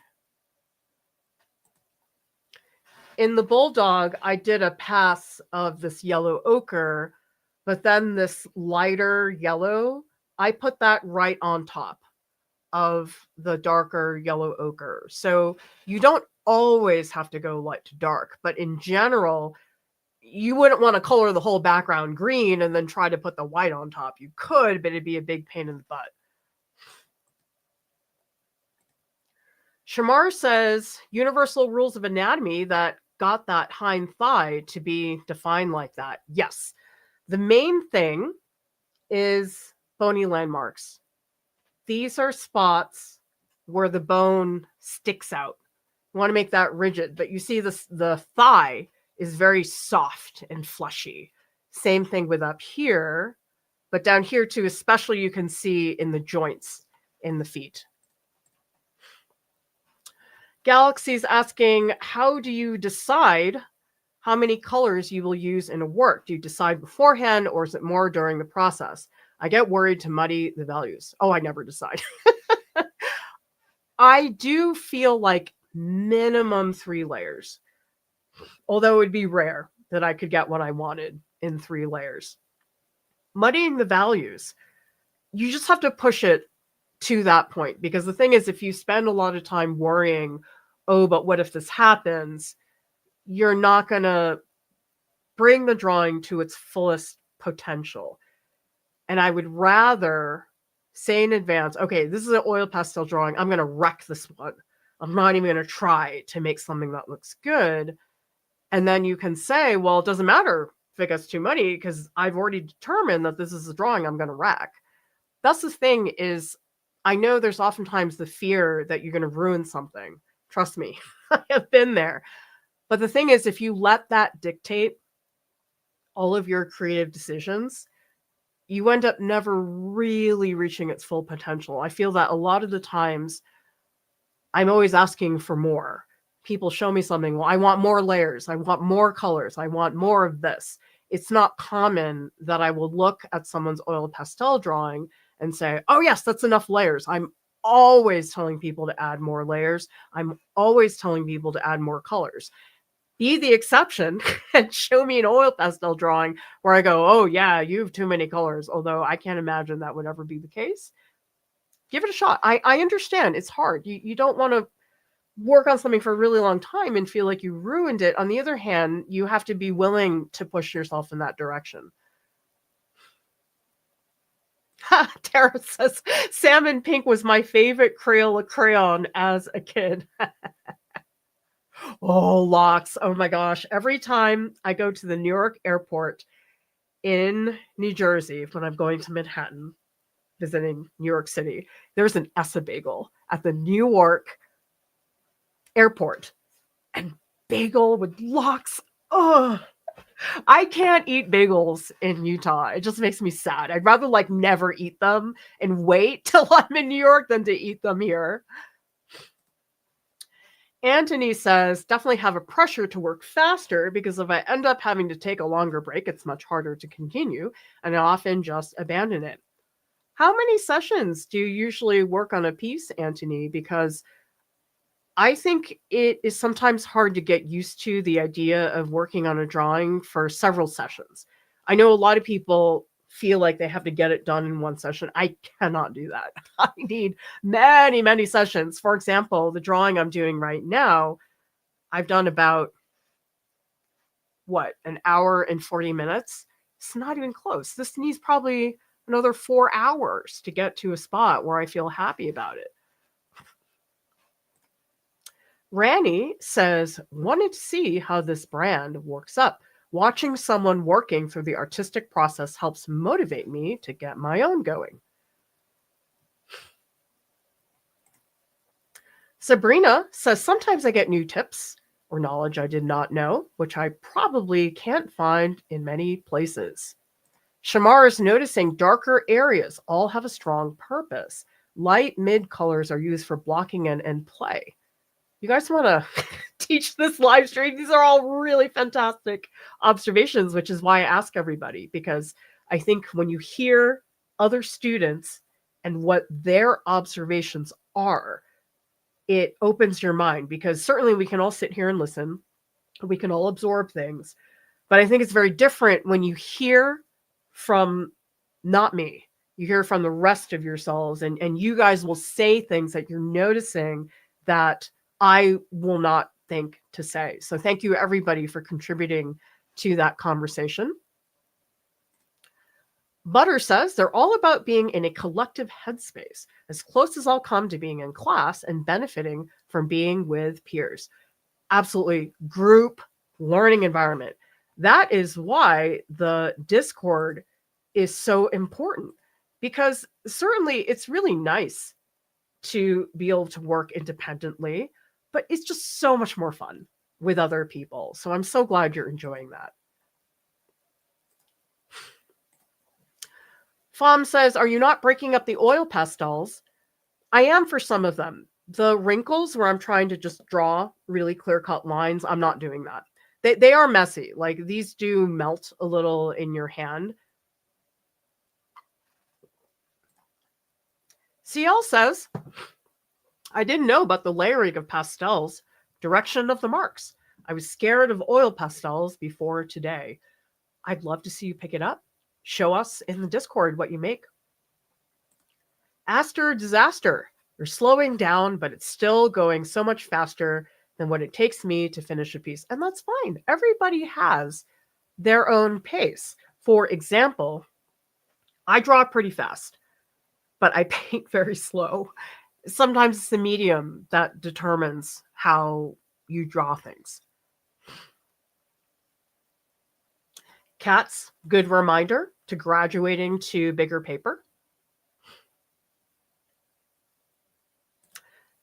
[SPEAKER 1] in the bulldog, I did a pass of this yellow ochre, but then this lighter yellow, I put that right on top of the darker yellow ochre. So you don't always have to go light to dark, but in general, you wouldn't want to color the whole background green and then try to put the white on top. You could, but it'd be a big pain in the butt. Shamar says universal rules of anatomy that got that hind thigh to be defined like that. Yes. The main thing is bony landmarks. These are spots where the bone sticks out. You want to make that rigid, but you see this, the thigh is very soft and fleshy. Same thing with up here, but down here too, especially you can see in the joints in the feet. Galaxy's asking, how do you decide how many colors you will use in a work? Do you decide beforehand or is it more during the process? I get worried to muddy the values. Oh, I never decide. I do feel like minimum 3 layers, although it would be rare that I could get what I wanted in 3 layers. Muddying the values, you just have to push it to that point, because the thing is, if you spend a lot of time worrying, oh, but what if this happens, you're not going to bring the drawing to its fullest potential. And I would rather say in advance, okay, this is an oil pastel drawing. I'm going to wreck this one. I'm not even going to try to make something that looks good. And then you can say, well, it doesn't matter if it gets too muddy because I've already determined that this is a drawing I'm going to wreck. That's the thing is, I know there's oftentimes the fear that you're going to ruin something. Trust me, I have been there. But the thing is, if you let that dictate all of your creative decisions, you end up never really reaching its full potential. I feel that a lot of the times I'm always asking for more. People show me something, well, I want more layers, I want more colors, I want more of this. It's not common that I will look at someone's oil pastel drawing and say, oh yes, that's enough layers. I'm always telling people to add more layers. I'm always telling people to add more colors. Be the exception and show me an oil pastel drawing where I go, oh yeah, you have too many colors, although I can't imagine that would ever be the case. Give it a shot. I understand it's hard. You don't want to work on something for a really long time and feel like you ruined it. On the other hand, you have to be willing to push yourself in that direction. Tara says, salmon pink was my favorite Crayola crayon as a kid. Oh, locks. Oh my gosh. Every time I go to the New York airport in New Jersey, when I'm going to Manhattan, visiting New York City, there's an Essa bagel at the New York airport. And bagel with locks. Oh, I can't eat bagels in Utah. It just makes me sad. I'd rather like never eat them and wait till I'm in New York than to eat them here. Anthony says, definitely have a pressure to work faster because if I end up having to take a longer break, it's much harder to continue and I often just abandon it. How many sessions do you usually work on a piece, Anthony? Because I think it is sometimes hard to get used to the idea of working on a drawing for several sessions. I know a lot of people feel like they have to get it done in one session. I cannot do that. I need many, many sessions. For example, the drawing I'm doing right now, I've done about, an hour and 40 minutes? It's not even close. This needs probably another 4 hours to get to a spot where I feel happy about it. Rani says, wanted to see how this brand works up. Watching someone working through the artistic process helps motivate me to get my own going. Sabrina says, sometimes I get new tips or knowledge I did not know, which I probably can't find in many places. Shamar is noticing darker areas all have a strong purpose. Light mid colors are used for blocking and play. You guys want to teach this live stream? These are all really fantastic observations, which is why I ask everybody, because I think when you hear other students and what their observations are, it opens your mind, because certainly we can all sit here and listen. We can all absorb things. But I think it's very different when you hear from not me. You hear from the rest of yourselves, and you guys will say things that you're noticing that I will not think to say. So thank you, everybody, for contributing to that conversation. Butter says, they're all about being in a collective headspace, as close as I'll come to being in class and benefiting from being with peers. Absolutely group learning environment. That is why the Discord is so important, because certainly it's really nice to be able to work independently, but it's just so much more fun with other people. So I'm so glad you're enjoying that. Fom says, are you not breaking up the oil pastels? I am for some of them. The wrinkles where I'm trying to just draw really clear-cut lines, I'm not doing that. They are messy. Like, these do melt a little in your hand. CL says, I didn't know about the layering of pastels, direction of the marks. I was scared of oil pastels before today. I'd love to see you pick it up. Show us in the Discord what you make. Aster Disaster. You're slowing down, but it's still going so much faster than what it takes me to finish a piece. And that's fine. Everybody has their own pace. For example, I draw pretty fast, but I paint very slow. Sometimes it's the medium that determines how you draw things. Cats, good reminder to graduating to bigger paper.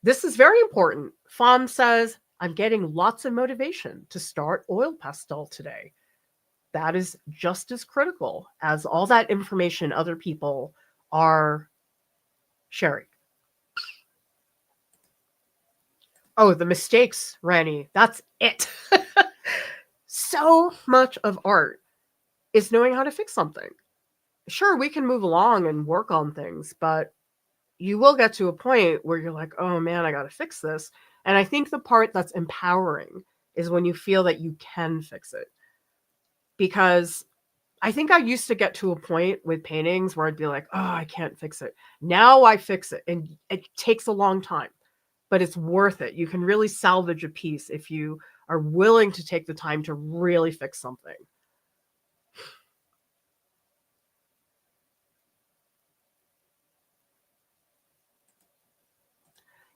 [SPEAKER 1] This is very important. Fom says, I'm getting lots of motivation to start oil pastel today. That is just as critical as all that information other people are sharing. Oh, the mistakes, Rani. That's it. So much of art is knowing how to fix something. Sure, we can move along and work on things, but you will get to a point where you're like, oh man, I got to fix this. And I think the part that's empowering is when you feel that you can fix it. Because I think I used to get to a point with paintings where I'd be like, oh, I can't fix it. Now I fix it. And it takes a long time, but it's worth it. You can really salvage a piece if you are willing to take the time to really fix something.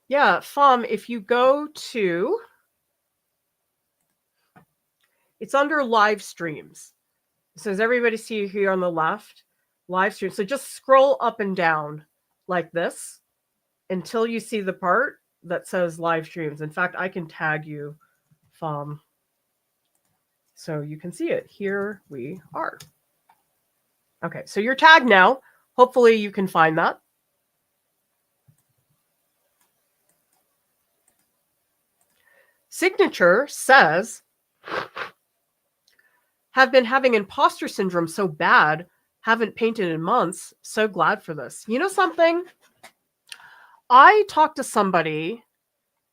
[SPEAKER 1] Yeah, Fom, if you go to, it's under live streams. So does everybody see here on the left? Live stream. So just scroll up and down like this until you see the part that says live streams. In fact, I can tag you, Fom, so you can see it. Here we are. Okay, so you're tagged now. Hopefully you can find that. Signature says, have been having imposter syndrome so bad, haven't painted in months. So glad for this. You know something? I talked to somebody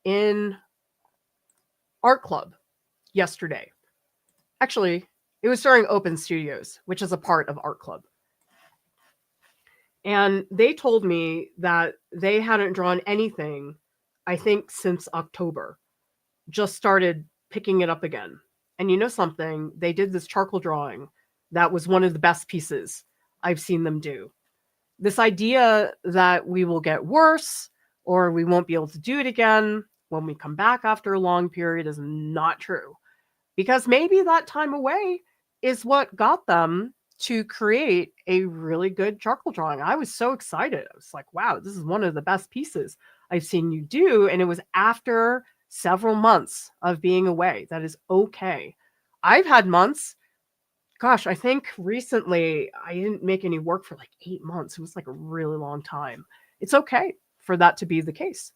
[SPEAKER 1] in art club yesterday. Actually, it was during Open Studios, which is a part of art club. And they told me that they hadn't drawn anything, I think, since October. Just started picking it up again. And you know something? They did this charcoal drawing. That was one of the best pieces I've seen them do. This idea that we will get worse or we won't be able to do it again when we come back after a long period is not true. Because maybe that time away is what got them to create a really good charcoal drawing. I was so excited. I was like, wow, this is one of the best pieces I've seen you do. And it was after several months of being away. That is okay. I've had months. Gosh, I think recently I didn't make any work for like 8 months. It was like a really long time. It's okay for that to be the case.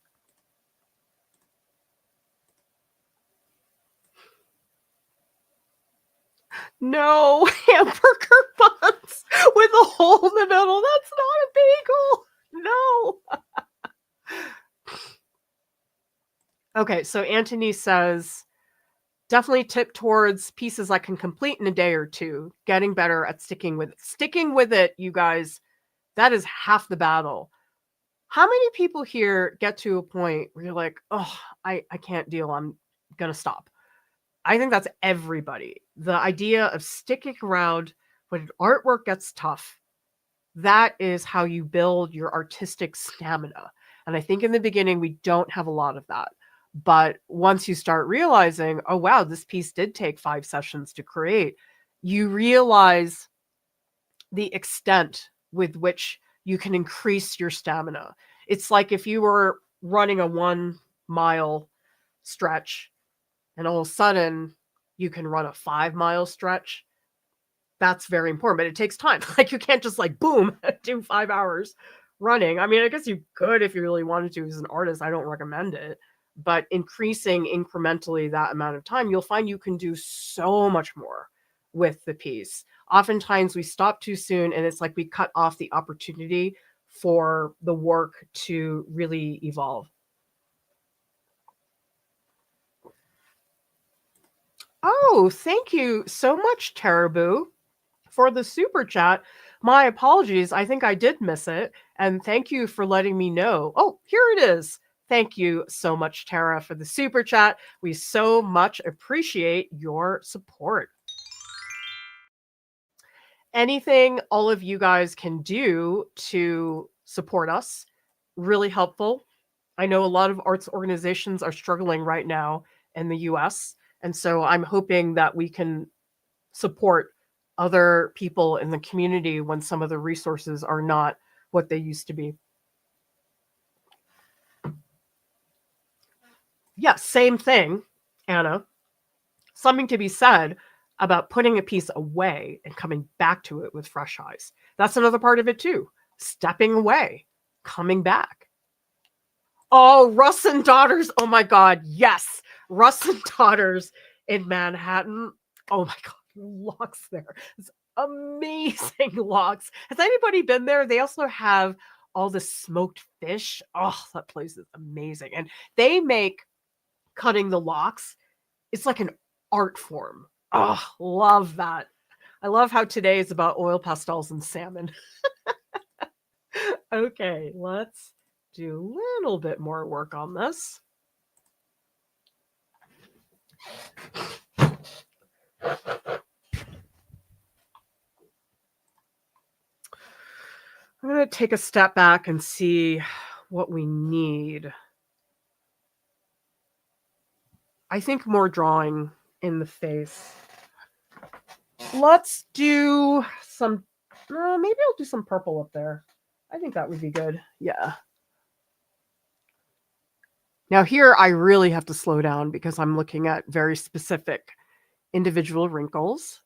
[SPEAKER 1] No, hamburger buns with a hole in the middle. That's not a bagel. No. Okay, so Anthony says, definitely tip towards pieces I can complete in a day or two. Getting better at sticking with it. Sticking with it, you guys, that is half the battle. How many people here get to a point where you're like, oh, I can't deal. I'm going to stop. I think that's everybody. The idea of sticking around when artwork gets tough, that is how you build your artistic stamina. And I think in the beginning, we don't have a lot of that. But once you start realizing, oh, wow, this piece did take 5 sessions to create, you realize the extent with which you can increase your stamina. It's like if you were running a 1-mile stretch and all of a sudden you can run a 5-mile stretch. That's very important, but it takes time. Like you can't just like, boom, do 5 hours running. I mean, I guess you could if you really wanted to as an artist. I don't recommend it. But increasing incrementally that amount of time, you'll find you can do so much more with the piece. Oftentimes we stop too soon and it's like we cut off the opportunity for the work to really evolve. Oh, thank you so much, Tarabu, for the super chat. My apologies. I think I did miss it. And thank you for letting me know. Oh, here it is. Thank you so much, Tara, for the super chat. We so much appreciate your support. Anything all of you guys can do to support us, really helpful. I know a lot of arts organizations are struggling right now in the US. And so I'm hoping that we can support other people in the community when some of the resources are not what they used to be. Yeah, same thing, Anna. Something to be said about putting a piece away and coming back to it with fresh eyes. That's another part of it too. Stepping away, coming back. Oh, Russ and Daughters. Oh my God. Yes. Russ and Daughters in Manhattan. Oh my God. Locks there. It's amazing locks. Has anybody been there? They also have all the smoked fish. Oh, that place is amazing. And they make cutting the locks. It's like an art form. Oh, love that. I love how today is about oil pastels and salmon. Okay, let's do a little bit more work on this. I'm going to take a step back and see what we need. I think more drawing in the face. Let's do some, maybe I'll do some purple up there. I think that would be good. Yeah. Now here I really have to slow down because I'm looking at very specific individual wrinkles.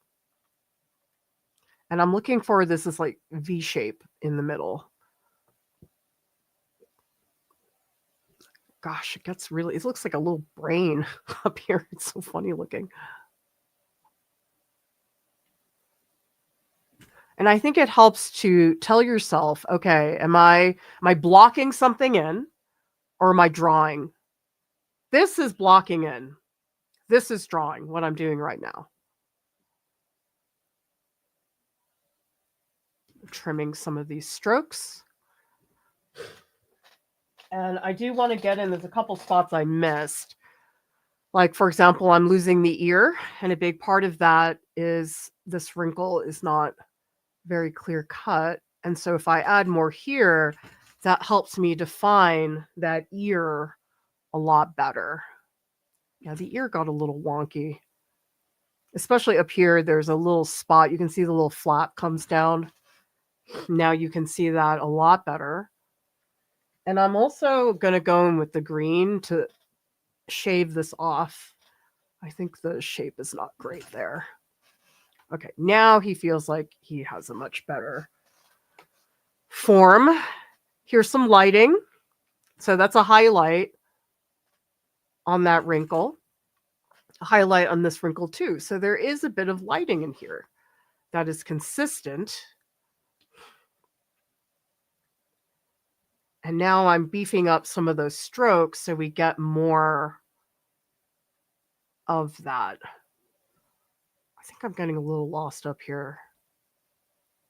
[SPEAKER 1] And I'm looking for this is like V shape in the middle. Gosh, it gets really, it looks like a little brain up here. It's so funny looking. And I think it helps to tell yourself, okay, am I blocking something in or am I drawing? This is blocking in. This is drawing, what I'm doing right now. Trimming some of these strokes. And I do want to get in, there's a couple spots I missed. Like, for example, I'm losing the ear, and a big part of that is this wrinkle is not very clear cut. And so if I add more here, that helps me define that ear a lot better. Yeah, the ear got a little wonky. Especially up here, there's a little spot. You can see the little flap comes down. Now you can see that a lot better. And I'm also going to go in with the green to shave this off. I think the shape is not great there. Okay, now he feels like he has a much better form. Here's some lighting. So that's a highlight on that wrinkle. A highlight on this wrinkle too. So there is a bit of lighting in here that is consistent. And now I'm beefing up some of those strokes so we get more of that. I think I'm getting a little lost up here.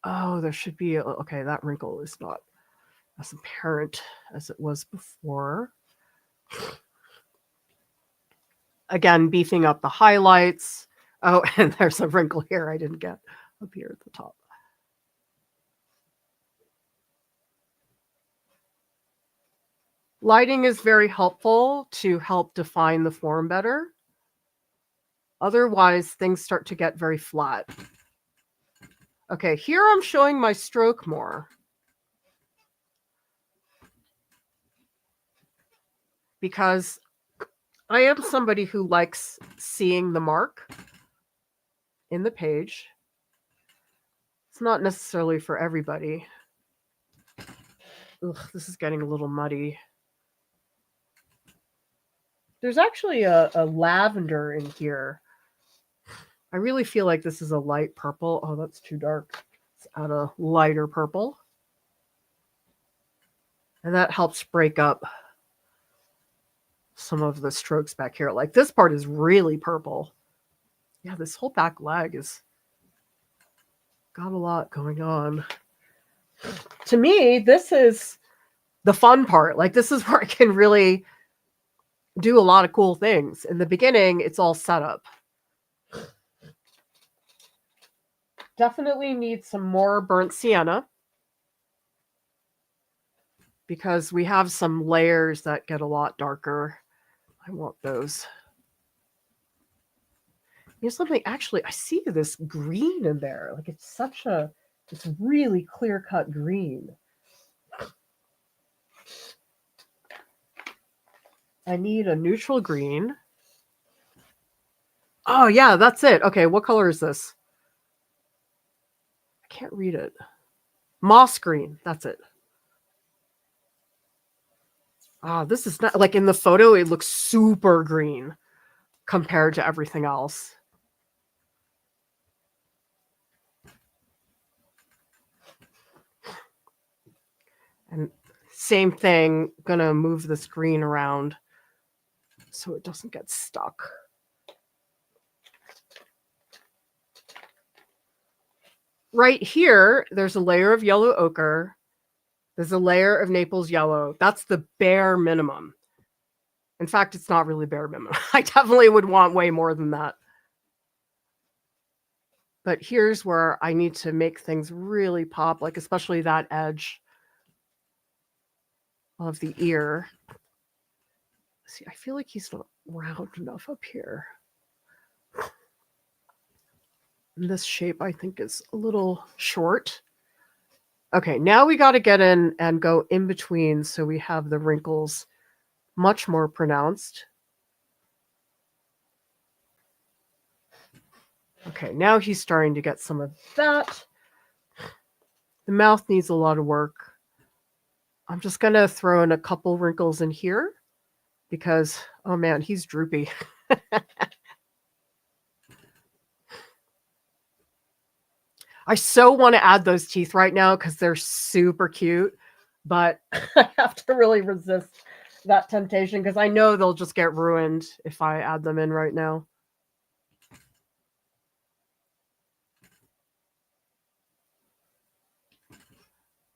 [SPEAKER 1] Oh, there should be, okay, that wrinkle is not as apparent as it was before. Again, beefing up the highlights. Oh, and there's a wrinkle here I didn't get up here at the top. Lighting is very helpful to help define the form better. Otherwise, things start to get very flat. Okay, here I'm showing my stroke more. Because I am somebody who likes seeing the mark in the page. It's not necessarily for everybody. Ugh, this is getting a little muddy. There's actually a lavender in here. I really feel like this is a light purple. Oh, that's too dark. Let's add a lighter purple. And that helps break up some of the strokes back here. Like this part is really purple. Yeah, this whole back leg is got a lot going on. To me, this is the fun part. Like this is where I can really do a lot of cool things. In the beginning, it's all set up. Definitely need some more burnt sienna because we have some layers that get a lot darker. I want those. You know something, actually, I see this green in there. Like it's really clear-cut green. I need a neutral green. Oh, yeah, that's it. Okay, what color is this? I can't read it. Moss green. That's it. Ah, this is not like in the photo, it looks super green compared to everything else. And same thing, gonna move this green around so it doesn't get stuck. Right here, there's a layer of yellow ochre. There's a layer of Naples yellow. That's the bare minimum. In fact, it's not really bare minimum. I definitely would want way more than that. But here's where I need to make things really pop, like especially that edge of the ear. See, I feel like he's not round enough up here. And this shape, I think, is a little short. Okay, now we got to get in and go in between so we have the wrinkles much more pronounced. Okay, now he's starting to get some of that. The mouth needs a lot of work. I'm just going to throw in a couple wrinkles in here because, oh man, he's droopy. I so want to add those teeth right now because they're super cute, but I have to really resist that temptation because I know they'll just get ruined if I add them in right now.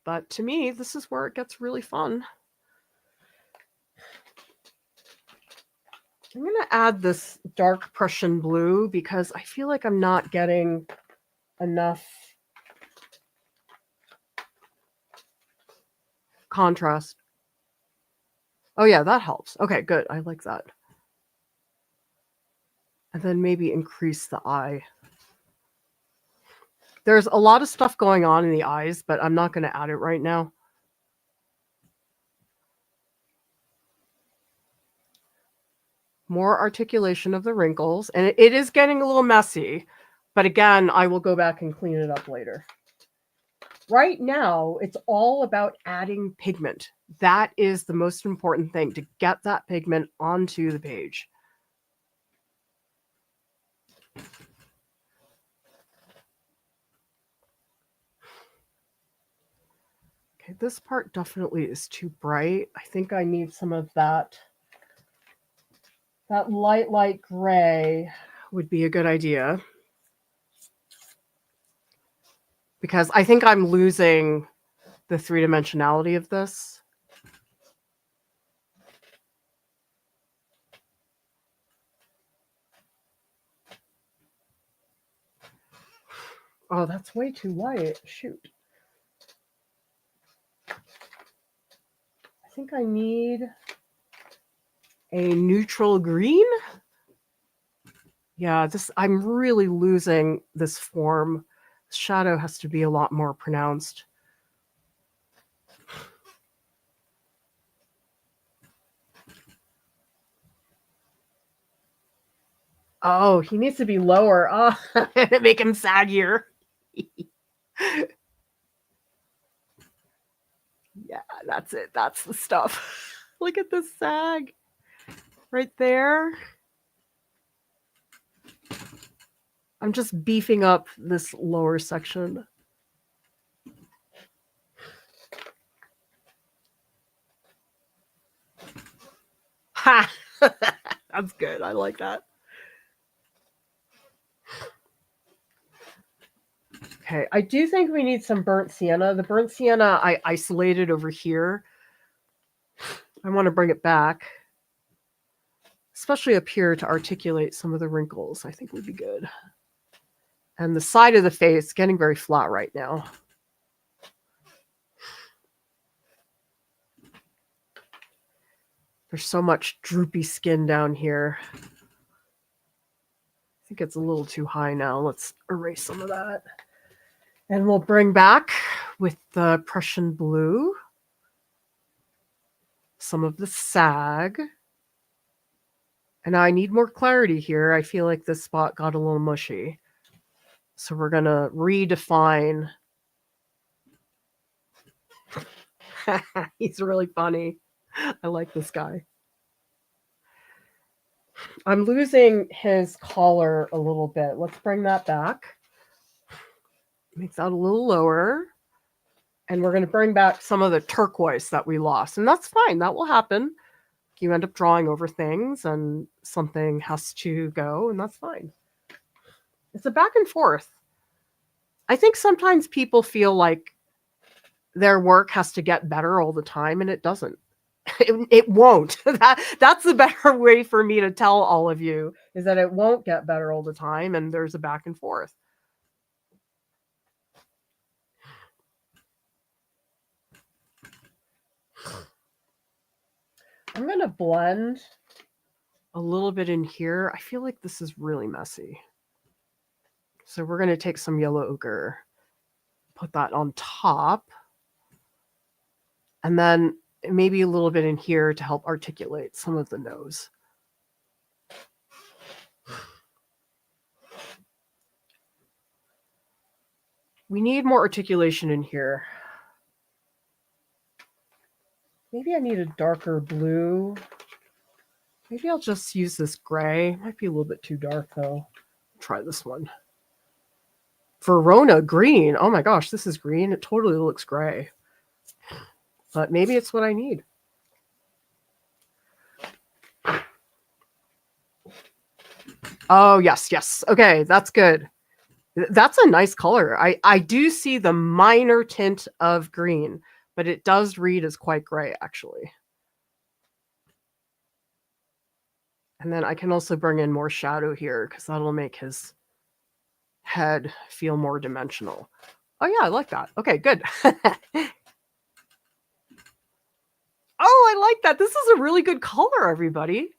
[SPEAKER 1] But to me, this is where it gets really fun. I'm going to add this dark Prussian blue because I feel like I'm not getting enough contrast. Oh yeah, that helps. Okay, good. I like that. And then maybe increase the eye. There's a lot of stuff going on in the eyes, but I'm not going to add it right now. More articulation of the wrinkles. And it is getting a little messy. But again, I will go back and clean it up later. Right now, it's all about adding pigment. That is the most important thing, to get that pigment onto the page. Okay, this part definitely is too bright. I think I need some of that. That light gray would be a good idea. Because I think I'm losing the three-dimensionality of this. Oh, that's way too light. Shoot. I think I need a neutral green. Yeah, I'm really losing this form. Shadow has to be a lot more pronounced. Oh, he needs to be lower. Oh, make him saggier. Yeah, that's it. That's the stuff. Look at this sag right there. I'm just beefing up this lower section. Ha! That's good. I like that. Okay, I do think we need some burnt sienna. The burnt sienna I isolated over here. I want to bring it back, especially up here to articulate some of the wrinkles. I think would be good. And the side of the face getting very flat right now. There's so much droopy skin down here. I think it's a little too high now. Let's erase some of that. And we'll bring back with the Prussian blue some of the sag. And I need more clarity here. I feel like this spot got a little mushy. So we're going to redefine. He's really funny. I like this guy. I'm losing his collar a little bit. Let's bring that back. Make that a little lower. And we're going to bring back some of the turquoise that we lost. And that's fine. That will happen. You end up drawing over things and something has to go, and that's fine. It's a back and forth. I think sometimes people feel like their work has to get better all the time, and it doesn't. It won't. That's the better way for me to tell all of you, is that it won't get better all the time, and there's a back and forth. I'm going to blend a little bit in here. I feel like this is really messy. So we're going to take some yellow ochre, put that on top, and then maybe a little bit in here to help articulate some of the nose. We need more articulation in here. Maybe I need a darker blue. Maybe I'll just use this gray. Might be a little bit too dark though. Try this one. Verona green. Oh my gosh, this is green. It totally looks gray. But maybe it's what I need. Oh, yes, yes. Okay, that's good. That's a nice color. I do see the minor tint of green, but it does read as quite gray, actually. And then I can also bring in more shadow here because that'll make his head feel more dimensional. Oh, yeah, I like that. Okay, good. Oh, I like that. This is a really good color, everybody.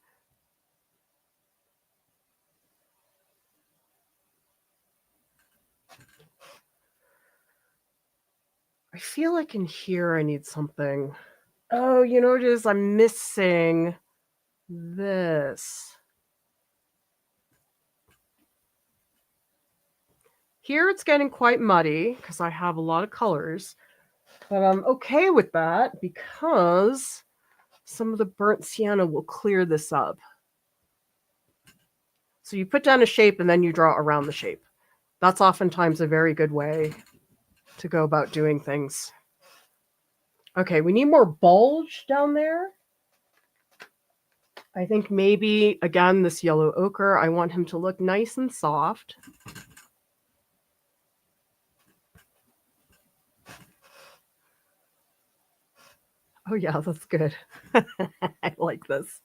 [SPEAKER 1] I feel like in here I need something. Oh, you know what it is? I'm missing this. Here it's getting quite muddy because I have a lot of colors, but I'm okay with that because some of the burnt sienna will clear this up. So you put down a shape and then you draw around the shape. That's oftentimes a very good way to go about doing things. Okay, we need more bulge down there. I think maybe, again, this yellow ochre, I want him to look nice and soft. Oh yeah, that's good. I like this.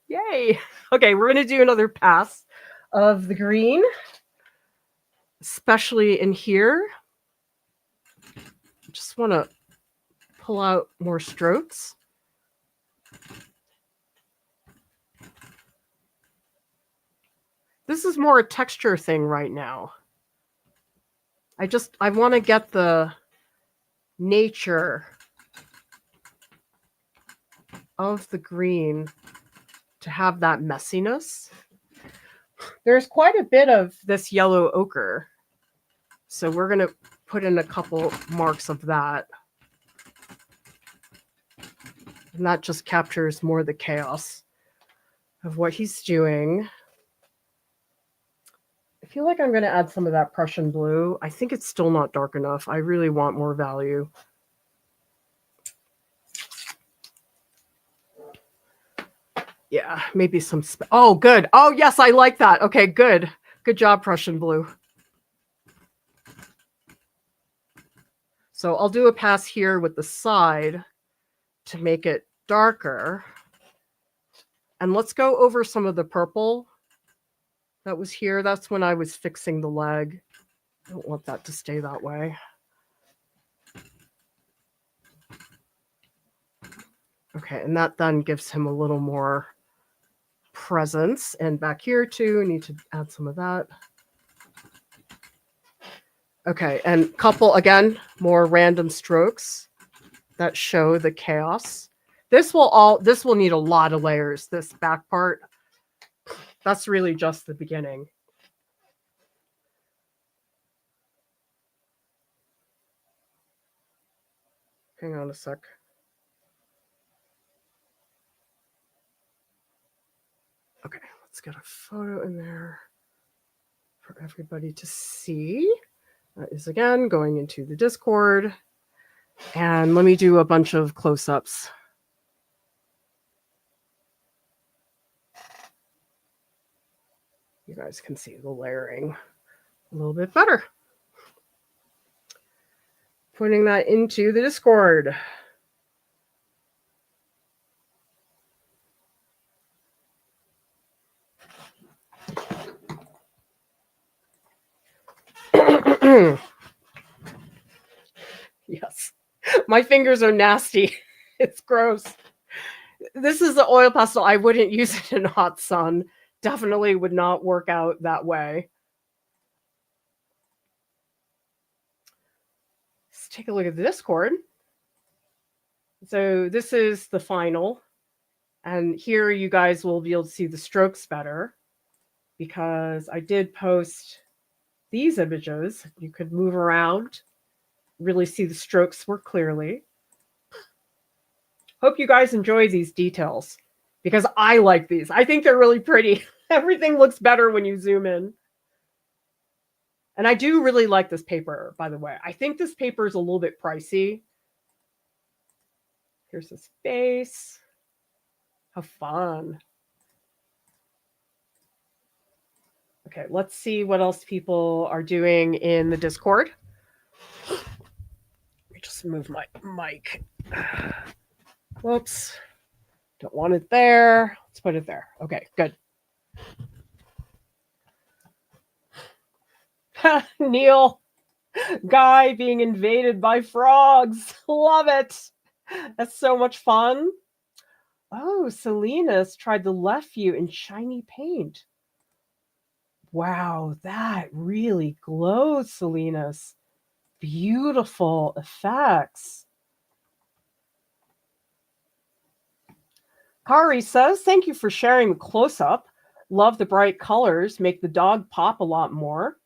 [SPEAKER 1] Yay. Okay, we're going to do another pass of the green, especially in here. Just want to pull out more strokes. This is more a texture thing right now. I want to get the nature of the green to have that messiness. There's quite a bit of this yellow ochre, so we're going to put in a couple marks of that. And that just captures more the chaos of what he's doing. I feel like I'm going to add some of that Prussian blue. I think it's still not dark enough. I really want more value. Yeah, maybe some. Oh, good. Oh, yes, I like that. Okay, good. Good job, Prussian blue. So I'll do a pass here with the side to make it darker. And let's go over some of the purple that was here. That's when I was fixing the leg. I don't want that to stay that way. Okay, and that then gives him a little more presence. And back here too, I need to add some of that. Okay, and couple, again, more random strokes that show the chaos. This will need a lot of layers, this back part. That's really just the beginning. Hang on a sec. Okay, let's get a photo in there for everybody to see. That is, again, going into the Discord. And let me do a bunch of close-ups. You guys can see the layering a little bit better. Putting that into the Discord. Yes, my fingers are nasty. It's gross. This is the oil pastel. I wouldn't use it in hot sun. Definitely would not work out that way. Let's take a look at the Discord. So this is the final. And here you guys will be able to see the strokes better because I did post these images. You could move around, really see the strokes more clearly. Hope you guys enjoy these details because I like these. I think they're really pretty. Everything looks better when you zoom in. And I do really like this paper, by the way. I think this paper is a little bit pricey. Here's his face. How fun. Okay, let's see what else people are doing in the Discord. Let me just move my mic. Whoops. Don't want it there. Let's put it there. Okay, good. Neil, Guy being invaded by frogs. Love it. That's so much fun. Oh, Selena's tried the left view in shiny paint. Wow, that really glows, Selena's. Beautiful effects. Kari says, thank you for sharing the close-up. Love the bright colors, make the dog pop a lot more.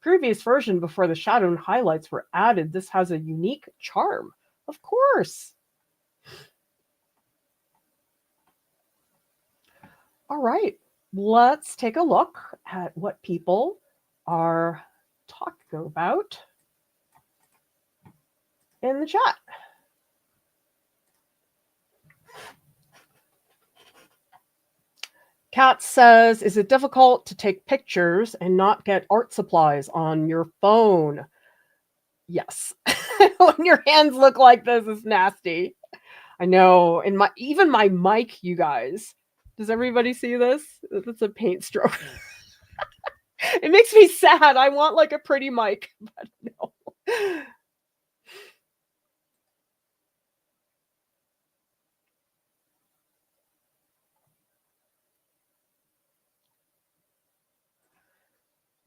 [SPEAKER 1] Previous version before the shadow and highlights were added. This has a unique charm. Of course. All right, let's take a look at what people are talking about in the chat. Kat says, is it difficult to take pictures and not get art supplies on your phone? Yes. When your hands look like this, it's nasty. I know. And even my mic, you guys. Does everybody see this? It's a paint stroke. It makes me sad. I want like a pretty mic, but no.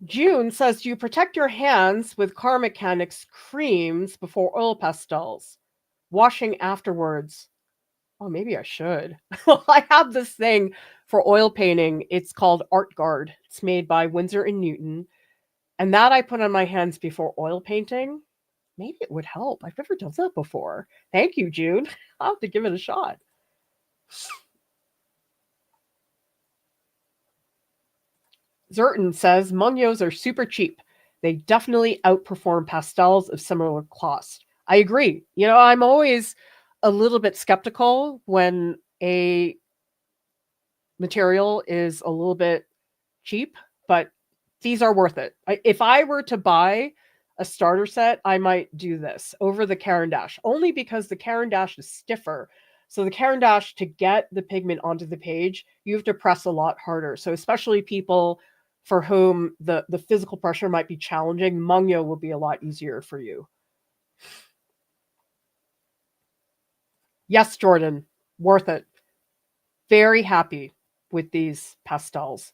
[SPEAKER 1] June says, do you protect your hands with Car Mechanics creams before oil pastels? Washing afterwards. Oh, maybe I should. I have this thing for oil painting. It's called Art Guard. It's made by Winsor & Newton. And that I put on my hands before oil painting. Maybe it would help. I've never done that before. Thank you, June. I'll have to give it a shot. Zerton says, Mungyos are super cheap. They definitely outperform pastels of similar cost. I agree. You know, I'm always a little bit skeptical when a material is a little bit cheap, but these are worth it. If I were to buy a starter set, I might do this over the Caran d'Ache, only because the Caran d'Ache is stiffer. So the Caran d'Ache, to get the pigment onto the page, you have to press a lot harder. So especially people for whom the physical pressure might be challenging, Mungyo will be a lot easier for you. Yes, Jordan, worth it. Very happy with these pastels.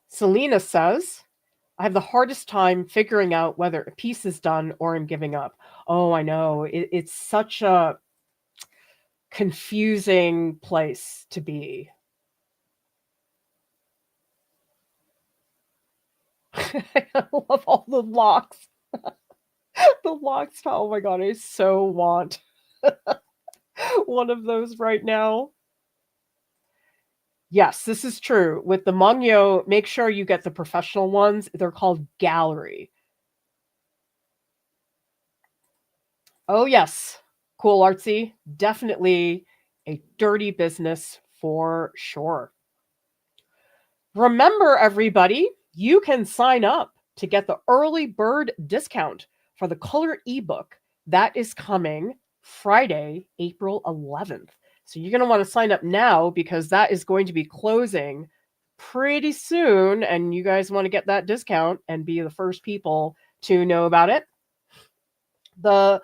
[SPEAKER 1] Selena says, I have the hardest time figuring out whether a piece is done or I'm giving up. Oh, I know. It's such a confusing place to be. I love all the locks. The locks. Oh my God, I so want one of those right now. Yes, this is true. With the Mungyo, make sure you get the professional ones. They're called Gallery. Oh, yes. Cool, Artsy. Definitely a dirty business for sure. Remember, everybody, you can sign up to get the early bird discount for the color ebook that is coming Friday, April 11th. So you're going to want to sign up now because that is going to be closing pretty soon. And you guys want to get that discount and be the first people to know about it. The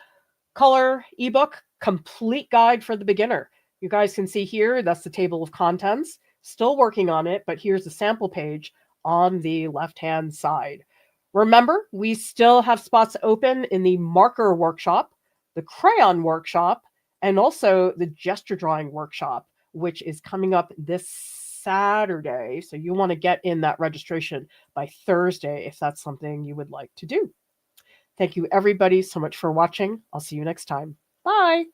[SPEAKER 1] color ebook, complete guide for the beginner. You guys can see here, that's the table of contents. Still working on it, but here's the sample page on the left-hand side. Remember, we still have spots open in the marker workshop, the crayon workshop, and also the gesture drawing workshop, which is coming up this Saturday. So you want to get in that registration by Thursday if that's something you would like to do. Thank you, everybody, so much for watching. I'll see you next time. Bye.